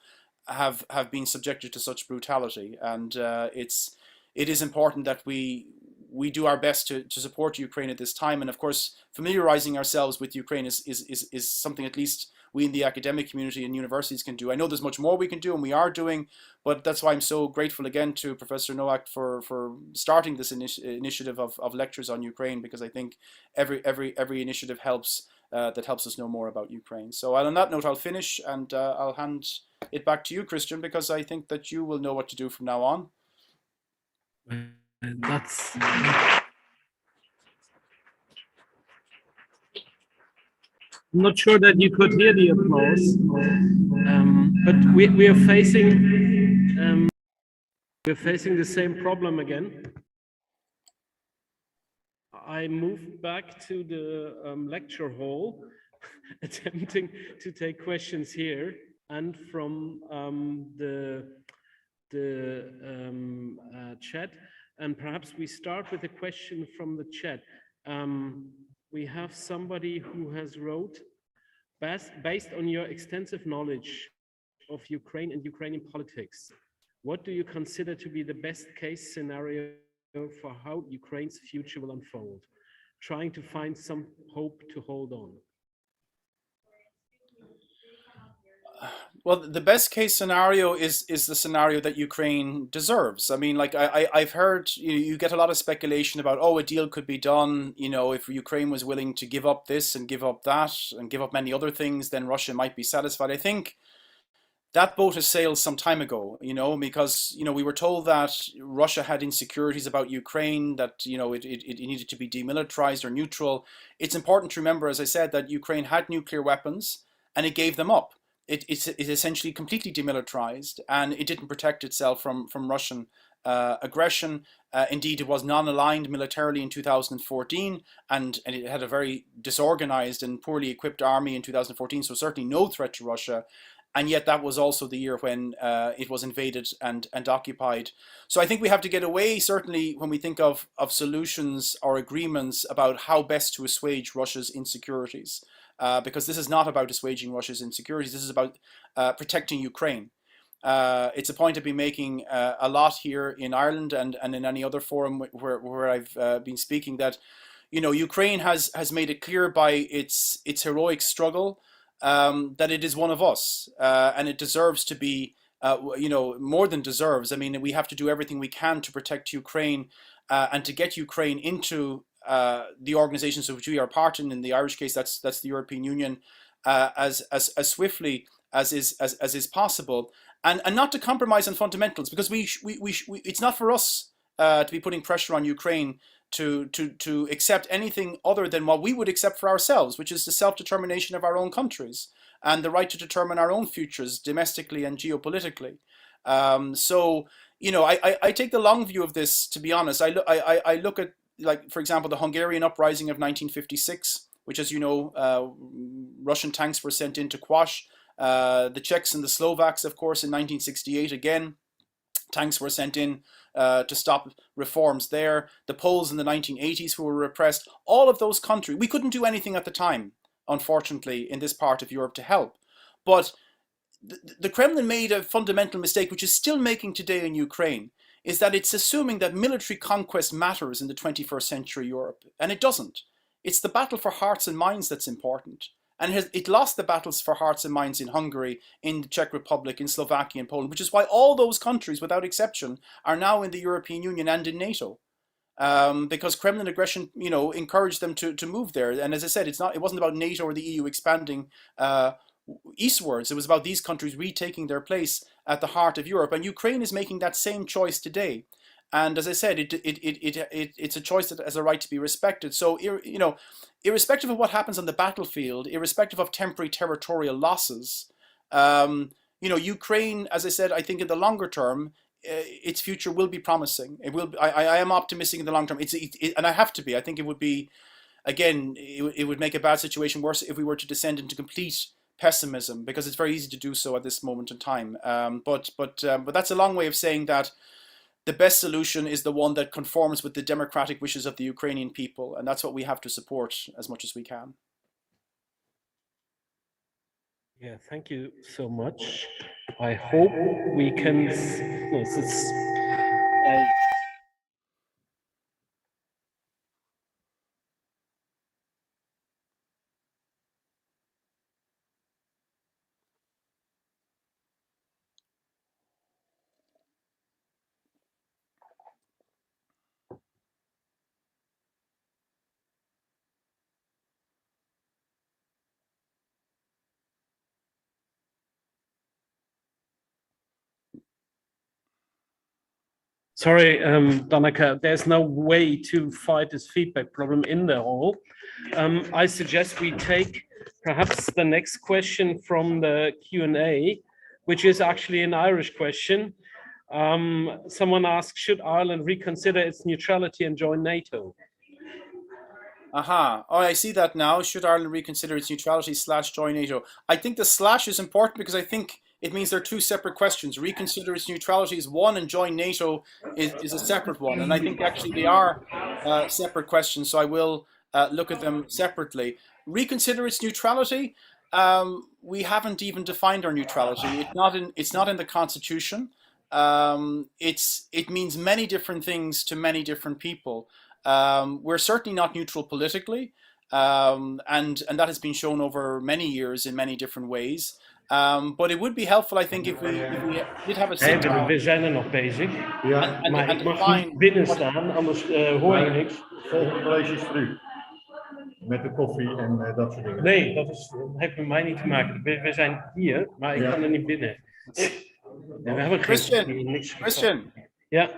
Speaker 2: have been subjected to such brutality. And it is important that we do our best to support Ukraine at this time. And of course, familiarizing ourselves with Ukraine is something at least we in the academic community and universities can do. I know there's much more we can do, and we are doing, but that's why I'm so grateful again to Professor Nowak for starting this initiative of lectures on Ukraine, because I think every initiative helps that helps us know more about Ukraine. So on that note, I'll finish, and I'll hand it back to you, Christian, because I think that you will know what to do from now on.
Speaker 1: I'm not sure that you could hear the applause, but we are facing the same problem again. I moved back to the lecture hall, attempting to take questions here and from the chat. And perhaps we start with a question from the chat. We have somebody who has wrote, based on your extensive knowledge of Ukraine and Ukrainian politics, what do you consider to be the best case scenario for how Ukraine's future will unfold? Trying to find some hope to hold on.
Speaker 2: Well, the best case scenario is the scenario that Ukraine deserves. I mean, like I've heard you get a lot of speculation about, oh, a deal could be done. You know, if Ukraine was willing to give up this and give up that and give up many other things, then Russia might be satisfied. I think that boat has sailed some time ago, you know, because, you know, we were told that Russia had insecurities about Ukraine, that, you know, it needed to be demilitarized or neutral. It's important to remember, as I said, that Ukraine had nuclear weapons and it gave them up. It essentially completely demilitarized, and it didn't protect itself from Russian aggression. Indeed, it was non-aligned militarily in 2014, and it had a very disorganized and poorly equipped army in 2014, so certainly no threat to Russia. And yet that was also the year when it was invaded and occupied. So I think we have to get away, certainly when we think of solutions or agreements about how best to assuage Russia's insecurities. Because this is not about assuaging Russia's insecurities. This is about protecting Ukraine. It's a point I've been making a lot here in Ireland and in any other forum where I've been speaking, that, you know, Ukraine has made it clear by its heroic struggle that it is one of us, and it deserves to be, you know, more than deserves. I mean, we have to do everything we can to protect Ukraine and to get Ukraine into the organizations of which we are part in the Irish case, that's the European Union, as swiftly as is possible, and not to compromise on fundamentals, because we it's not for us to be putting pressure on Ukraine to accept anything other than what we would accept for ourselves, which is the self-determination of our own countries and the right to determine our own futures domestically and geopolitically. So, you know, I take the long view of this, to be honest. I look at, like, for example, the Hungarian uprising of 1956, which, as you know, Russian tanks were sent in to quash. The Czechs and the Slovaks, of course, in 1968, again, tanks were sent in to stop reforms there. The Poles in the 1980s, who were repressed. All of those countries, we couldn't do anything at the time, unfortunately, in this part of Europe to help. But the Kremlin made a fundamental mistake, which is still making today in Ukraine, is that it's assuming that military conquest matters in the 21st century Europe, and it doesn't. It's the battle for hearts and minds that's important. And it lost the battles for hearts and minds in Hungary, in the Czech Republic, in Slovakia, and Poland, which is why all those countries, without exception, are now in the European Union and in NATO. Because Kremlin aggression, you know, encouraged them to move there. And as I said, it wasn't about NATO or the EU expanding eastwards. It was about these countries retaking their place at the heart of Europe, and Ukraine is making that same choice today. And as I said, it's a choice that has a right to be respected. So, you know, irrespective of what happens on the battlefield, irrespective of temporary territorial losses, you know, Ukraine, as I said, I think in the longer term, its future will be promising. It will. I am optimistic in the long term. And I have to be. I think it would be, again, it would make a bad situation worse if we were to descend into complete pessimism, because it's very easy to do so at this moment in time. But that's a long way of saying that the best solution is the one that conforms with the democratic wishes of the Ukrainian people, and that's what we have to support as much as we can.
Speaker 1: Yeah, thank you so much. I hope we can. Yes, sorry, Donnacha, there's no way to fight this feedback problem in the hall. I suggest we take perhaps the next question from the Q&A, which is actually an Irish question. Someone asked, should Ireland reconsider its neutrality and join NATO?
Speaker 2: Aha. Oh, I see that now. Should Ireland reconsider its neutrality / join NATO? I think the slash is important because I think it means they're two separate questions. Reconsider its neutrality is one, and join NATO is a separate one. And I think actually they are separate questions, so I will look at them separately. Reconsider its neutrality. We haven't even defined our neutrality. It's not in the constitution. It means many different things to many different people. We're certainly not neutral politically, and that has been shown over many years in many different ways. But it would be helpful, I think, if we did have a sit
Speaker 1: Hey,
Speaker 2: down
Speaker 1: we zijn er nog bezig.
Speaker 3: Ja,
Speaker 1: Maar
Speaker 2: and
Speaker 1: ik mag
Speaker 2: define
Speaker 1: niet binnen
Speaker 2: what.
Speaker 1: staan, anders hoor je niks.
Speaker 3: volgende college is voor u. Met de koffie en dat soort dingen.
Speaker 1: Nee, dat heeft met mij niet te maken. We zijn hier, maar ik kan er niet binnen. Ja, we hebben niks.
Speaker 2: Christian,
Speaker 1: Yeah.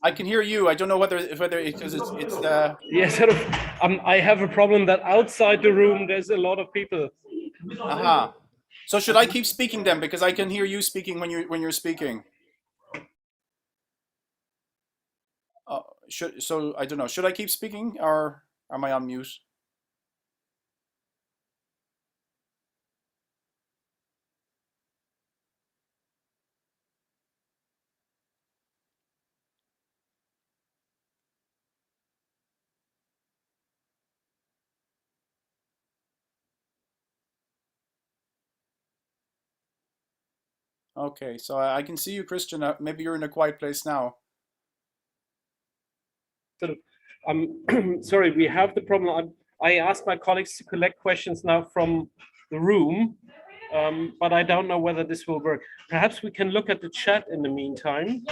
Speaker 2: I can hear you. I don't know whether because it's
Speaker 1: Yes, sort of. I have a problem that outside the room there's a lot of people.
Speaker 2: aha. So should I keep speaking then, because I can hear you speaking when you're speaking? So I don't know. Should I keep speaking, or am I on mute? Okay, so I can see you, Christian. Maybe you're in a quiet place now.
Speaker 1: Sorry, we have the problem. I asked my colleagues to collect questions now from the room, but I don't know whether this will work. Perhaps we can look at the chat in the meantime.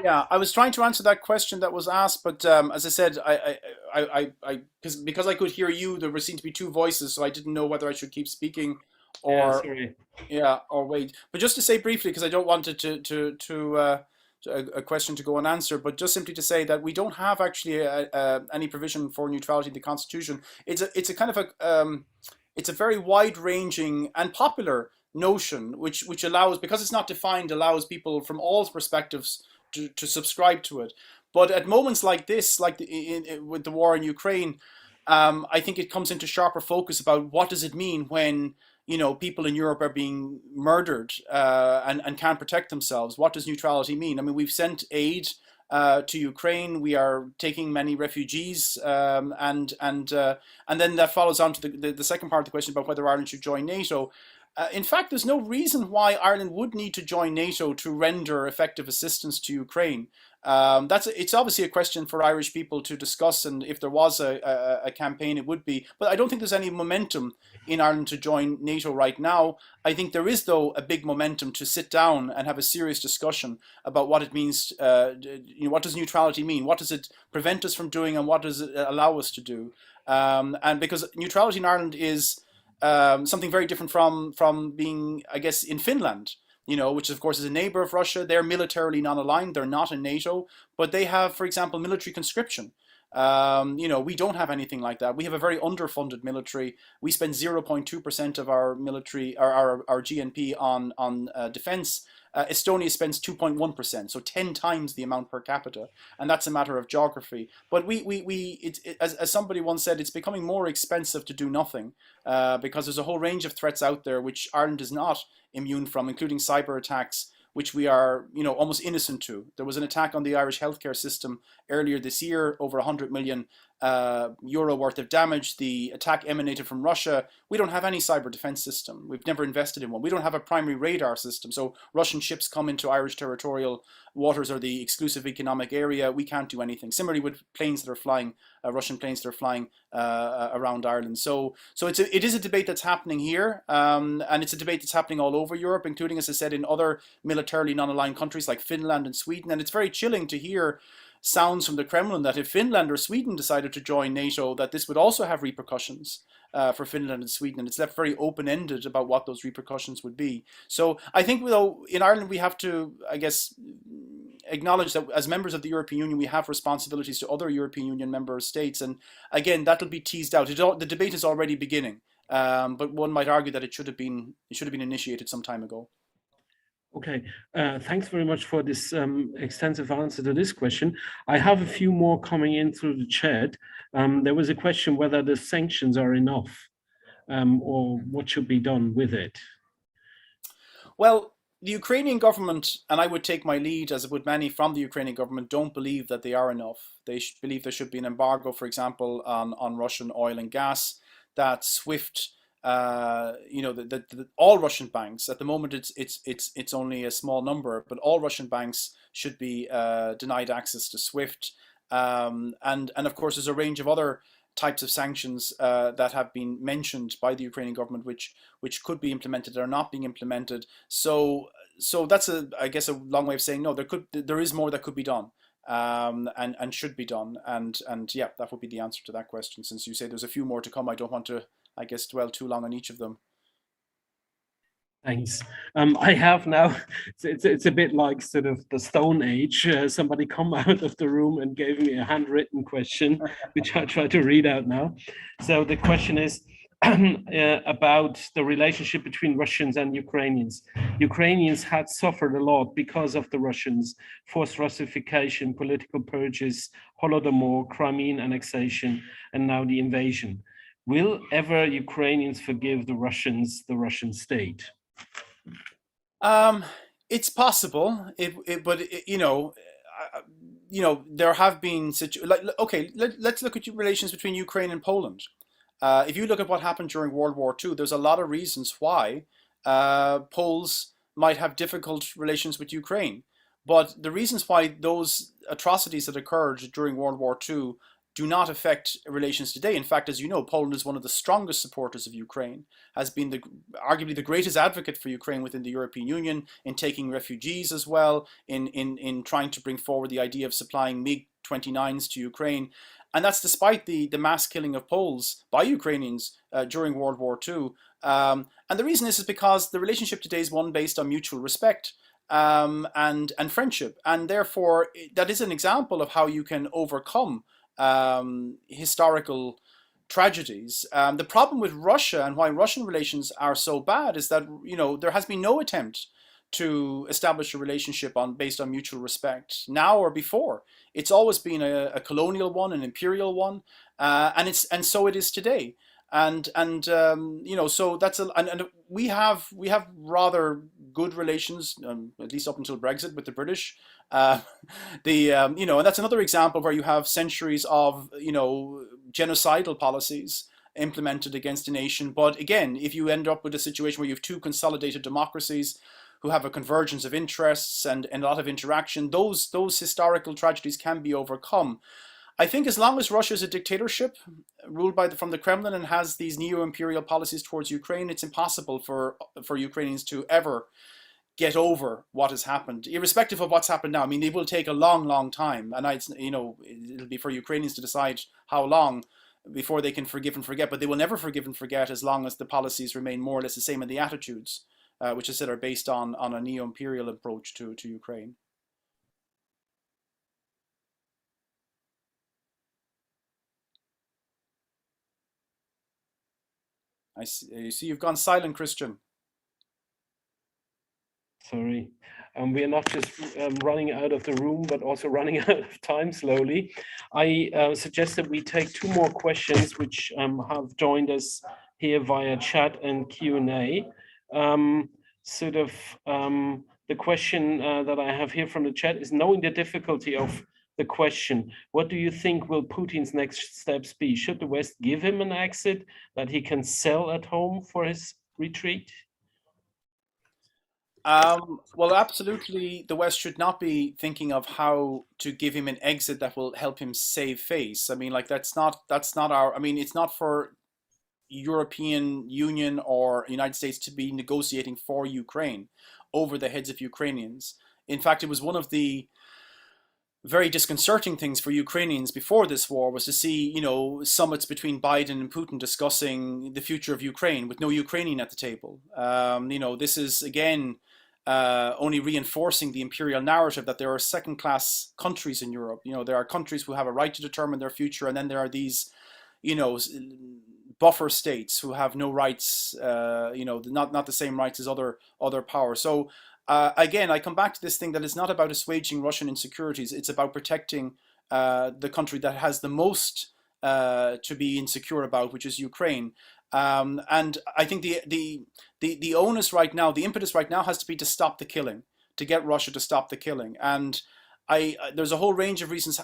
Speaker 2: Yeah, I was trying to answer that question that was asked, but as I said, because I could hear you, there seemed to be two voices, so I didn't know whether I should keep speaking or or wait. But just to say briefly, because I don't want it to a question to go unanswered, but just simply to say that we don't have actually any provision for neutrality in the Constitution. It's a kind of it's a very wide-ranging and popular notion, which allows, because it's not defined, allows people from all perspectives to subscribe to it. But at moments like this, like with the war in Ukraine, I think it comes into sharper focus about what does it mean when people in Europe are being murdered and can't protect themselves. What does neutrality mean? I mean, we've sent aid to Ukraine. We are taking many refugees, and then that follows on to the second part of the question about whether Ireland should join NATO. In fact, there's no reason why Ireland would need to join NATO to render effective assistance to Ukraine. It's obviously a question for Irish people to discuss, and if there was a campaign, it would be. But I don't think there's any momentum in Ireland to join NATO right now. I think there is, though, a big momentum to sit down and have a serious discussion about what it means. What does neutrality mean? What does it prevent us from doing, and what does it allow us to do? And because neutrality in Ireland is something very different from being, I guess, in Finland, which of course is a neighbor of Russia. They're militarily non-aligned. They're not in NATO, but they have, for example, military conscription. We don't have anything like that. We have a very underfunded military. We spend 0.2% of our military, our GNP on defense. Estonia spends 2.1%, so 10 times the amount per capita, and that's a matter of geography. But as somebody once said, it's becoming more expensive to do nothing because there's a whole range of threats out there which Ireland is not immune from, including cyber attacks, which we are, almost innocent to. There was an attack on the Irish healthcare system earlier this year, over 100 million euro worth of damage. The attack emanated from Russia. We don't have any cyber defense system. We've never invested in one. We don't have a primary radar system. So Russian ships come into Irish territorial waters or the exclusive economic area. We can't do anything. Similarly with planes that are flying, Russian planes that are flying around Ireland. So it is a debate that's happening here, and it's a debate that's happening all over Europe, including, as I said, in other militarily non-aligned countries like Finland and Sweden. And it's very chilling to hear sounds from the Kremlin that if Finland or Sweden decided to join NATO, that this would also have repercussions for Finland and Sweden. And it's left very open-ended about what those repercussions would be. So I think, though, in Ireland, we have to, I guess, acknowledge that as members of the European Union, we have responsibilities to other European Union member states. And again, that'll be teased out. The debate is already beginning. But one might argue that it should have been initiated some time ago.
Speaker 1: Okay, thanks very much for this extensive answer to this question. I have a few more coming in through the chat. There was a question whether the sanctions are enough or what should be done with it.
Speaker 2: Well, the Ukrainian government, and I would take my lead, as would many from the Ukrainian government, don't believe that they are enough. They believe there should be an embargo, for example, on Russian oil and gas, that swift all Russian banks at the moment, it's only a small number, but all Russian banks should be denied access to SWIFT, and of course there's a range of other types of sanctions that have been mentioned by the Ukrainian government, which could be implemented or not being implemented. So that's I guess a long way of saying no. There is more that could be done, and should be done, and yeah, that would be the answer to that question. Since you say there's a few more to come, I don't want to, I guess, dwell too long on each of them.
Speaker 1: Thanks. I have now, it's a bit like sort of the Stone Age. Somebody come out of the room and gave me a handwritten question, which I try to read out now. So the question is about the relationship between Russians and Ukrainians. Ukrainians had suffered a lot because of the Russians, forced Russification, political purges, Holodomor, Crimean annexation, and now the invasion. Will ever Ukrainians forgive the Russians, the Russian state?
Speaker 2: It's possible, there have been let's look at relations between Ukraine and Poland. If you look at what happened during World War II, there's a lot of reasons why Poles might have difficult relations with Ukraine. But the reasons why those atrocities that occurred during World War II do not affect relations today. In fact, as you know, Poland is one of the strongest supporters of Ukraine, has been arguably the greatest advocate for Ukraine within the European Union, in taking refugees as well, in trying to bring forward the idea of supplying MiG-29s to Ukraine. And that's despite the mass killing of Poles by Ukrainians during World War II. And the reason is because the relationship today is one based on mutual respect and friendship. And therefore, that is an example of how you can overcome historical tragedies. The problem with Russia and why Russian relations are so bad is that, there has been no attempt to establish a relationship based on mutual respect, now or before. It's always been a colonial one, an imperial one, and so it is today. And so that's and we have rather good relations, at least up until Brexit, with the British. And that's another example where you have centuries of genocidal policies implemented against a nation. But again, if you end up with a situation where you have two consolidated democracies who have a convergence of interests and a lot of interaction, those historical tragedies can be overcome. I think as long as Russia is a dictatorship ruled from the Kremlin and has these neo-imperial policies towards Ukraine, it's impossible for Ukrainians to ever get over what has happened, irrespective of what's happened now. I mean, it will take a long, long time, and it'll be for Ukrainians to decide how long before they can forgive and forget. But they will never forgive and forget as long as the policies remain more or less the same, and the attitudes, which I said are based on a neo-imperial approach to Ukraine. I see you've gone silent, Christian.
Speaker 1: Sorry. We are not just running out of the room, but also running out of time slowly. I suggest that we take two more questions, which have joined us here via chat and Q&A. The question that I have here from the chat is, knowing the difficulty of the question, what do you think will Putin's next steps be? Should the West give him an exit that he can sell at home for his retreat?
Speaker 2: Well, absolutely, the West should not be thinking of how to give him an exit that will help him save face. I mean, like that's not our. I mean, it's not for European Union or United States to be negotiating for Ukraine over the heads of Ukrainians. In fact, it was one of the very disconcerting things for Ukrainians before this war was to see, summits between Biden and Putin discussing the future of Ukraine with no Ukrainian at the table. This is again only reinforcing the imperial narrative that there are second-class countries in Europe. There are countries who have a right to determine their future, and then there are these, buffer states who have no rights, not the same rights as other powers. So again, I come back to this thing that it's not about assuaging Russian insecurities. It's about protecting the country that has the most to be insecure about, which is Ukraine. And I think the onus right now, the impetus right now has to be to stop the killing, to get Russia to stop the killing. And there's a whole range of reasons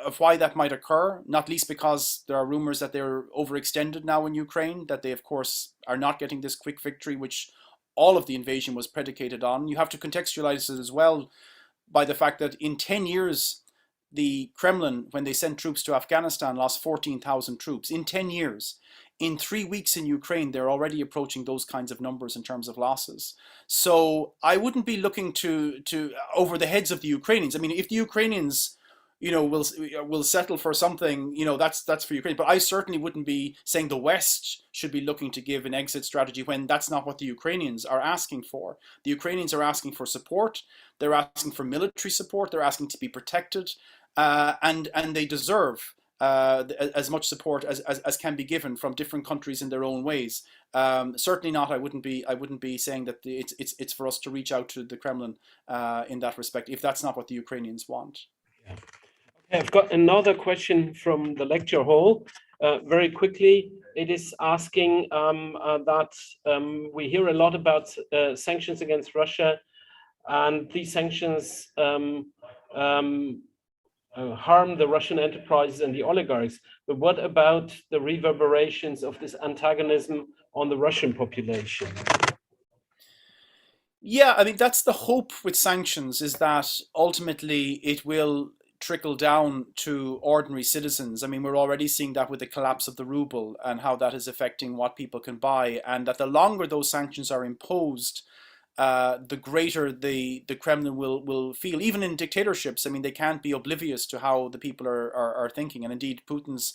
Speaker 2: of why that might occur, not least because there are rumors that they're overextended now in Ukraine, that they, of course, are not getting this quick victory, which all of the invasion was predicated on. You have to contextualize it as well by the fact that in 10 years, the Kremlin, when they sent troops to Afghanistan, lost 14,000 troops. In 10 years. In 3 weeks in Ukraine, they're already approaching those kinds of numbers in terms of losses. So I wouldn't be looking to over the heads of the Ukrainians. I mean, if the Ukrainians, will settle for something, that's for Ukraine. But I certainly wouldn't be saying the West should be looking to give an exit strategy when that's not what the Ukrainians are asking for. The Ukrainians are asking for support. They're asking for military support. They're asking to be protected, and they deserve as much support as can be given from different countries in their own ways. Certainly not. I wouldn't be saying that it's for us to reach out to the Kremlin in that respect if that's not what the Ukrainians want.
Speaker 1: Yeah. Okay, I've got another question from the lecture hall. Very quickly, it is asking that we hear a lot about sanctions against Russia, and these sanctions harm the Russian enterprises and the oligarchs. But what about the reverberations of this antagonism on the Russian population?
Speaker 2: Yeah, I mean, that's the hope with sanctions, is that ultimately it will trickle down to ordinary citizens. I mean, we're already seeing that with the collapse of the ruble and how that is affecting what people can buy, and that the longer those sanctions are imposed, the greater the Kremlin will feel. Even in dictatorships, I mean, they can't be oblivious to how the people are thinking. And indeed, Putin's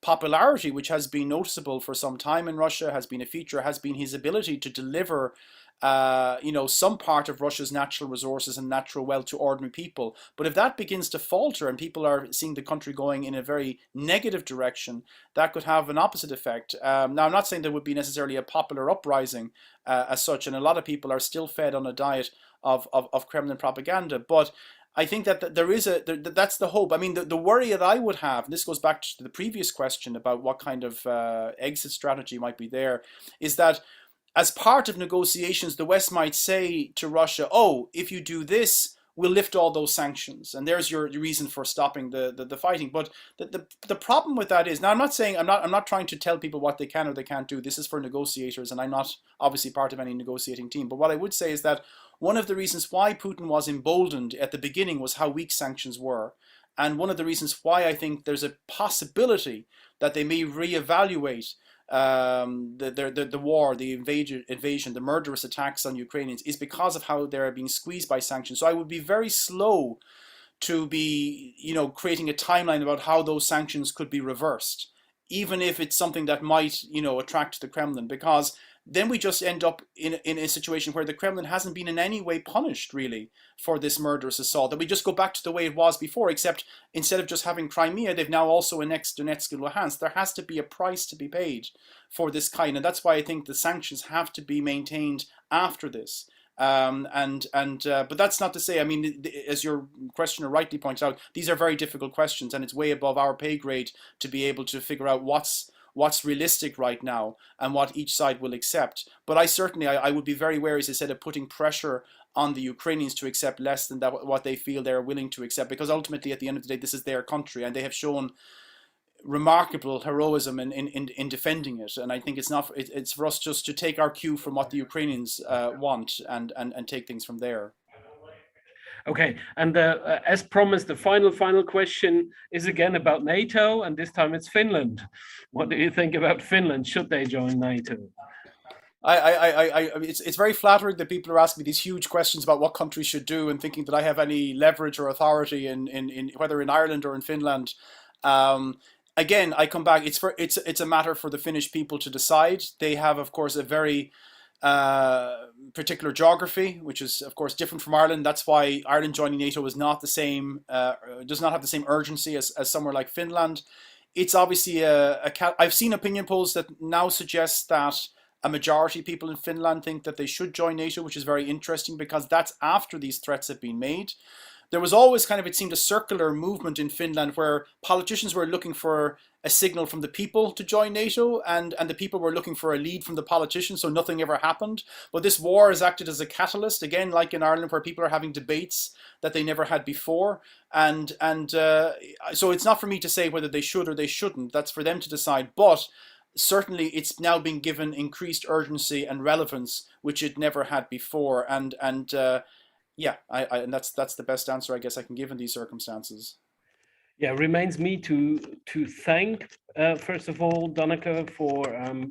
Speaker 2: popularity, which has been noticeable for some time in Russia, has been a feature, has been his ability to deliver some part of Russia's natural resources and natural wealth to ordinary people. But if that begins to falter and people are seeing the country going in a very negative direction, that could have an opposite effect. Now, I'm not saying there would be necessarily a popular uprising as such, and a lot of people are still fed on a diet of Kremlin propaganda. But I think that that's the hope. I mean, the worry that I would have, and this goes back to the previous question about what kind of exit strategy might be there, is that as part of negotiations, the West might say to Russia, oh, if you do this, we'll lift all those sanctions. And there's your reason for stopping the fighting. But the problem with that is, now I'm not trying to tell people what they can or they can't do. This is for negotiators, and I'm not obviously part of any negotiating team. But what I would say is that one of the reasons why Putin was emboldened at the beginning was how weak sanctions were. And one of the reasons why I think there's a possibility that they may reevaluate the war, the invasion, the murderous attacks on Ukrainians is because of how they're being squeezed by sanctions. So I would be very slow to be, creating a timeline about how those sanctions could be reversed, even if it's something that might, attract the Kremlin, because then we just end up in a situation where the Kremlin hasn't been in any way punished, really, for this murderous assault. That we just go back to the way it was before, except instead of just having Crimea, they've now also annexed Donetsk and Lugansk. There has to be a price to be paid for this kind, and that's why I think the sanctions have to be maintained after this. But that's not to say, I mean, as your questioner rightly points out, these are very difficult questions, and it's way above our pay grade to be able to figure out what's realistic right now and what each side will accept. But I would be very wary, as I said, of putting pressure on the Ukrainians to accept less than what they feel they're willing to accept, because ultimately at the end of the day this is their country and they have shown remarkable heroism in defending it. And I think it's for us just to take our cue from what the Ukrainians want and take things from there.
Speaker 1: Okay, and as promised, the final question is again about NATO, and this time it's Finland. What do you think about Finland? Should they join NATO?
Speaker 2: It's very flattering that people are asking me these huge questions about what countries should do, and thinking that I have any leverage or authority in whether in Ireland or in Finland. Again, I come back. It's a matter for the Finnish people to decide. They have, of course, a very particular geography, which is of course different from Ireland. That's why Ireland joining NATO is not the same, does not have the same urgency as somewhere like Finland. It's obviously I've seen opinion polls that now suggest that a majority of people in Finland think that they should join NATO, which is very interesting because that's after these threats have been made. There was always it seemed a circular movement in Finland where politicians were looking for a signal from the people to join NATO, and the people were looking for a lead from the politicians, so nothing ever happened. But this war has acted as a catalyst, again, like in Ireland, where people are having debates that they never had before. And so it's not for me to say whether they should or they shouldn't. That's for them to decide. But certainly it's now been given increased urgency and relevance, which it never had before. And yeah, and that's the best answer I guess I can give in these circumstances.
Speaker 1: Yeah, remains me to thank, first of all, Donnacha, for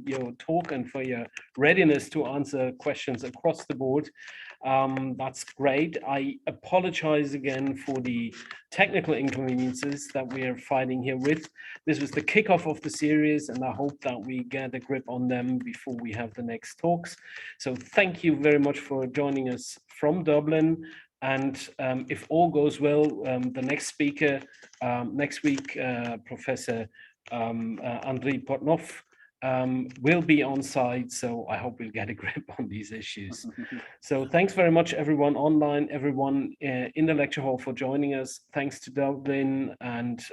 Speaker 1: your talk and for your readiness to answer questions across the board. That's great. I apologize again for the technical inconveniences that we are fighting here with. This was the kickoff of the series, and I hope that we get a grip on them before we have the next talks. So thank you very much for joining us from Dublin. And if all goes well, the next speaker next week, Professor Andriy Portnov, will be on site. So I hope we'll get a grip on these issues. So thanks very much, everyone online, everyone in the lecture hall for joining us. Thanks to Dublin, and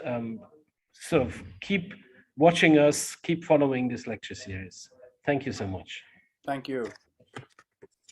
Speaker 1: sort of keep watching us, keep following this lecture series. Thank you so much.
Speaker 2: Thank you.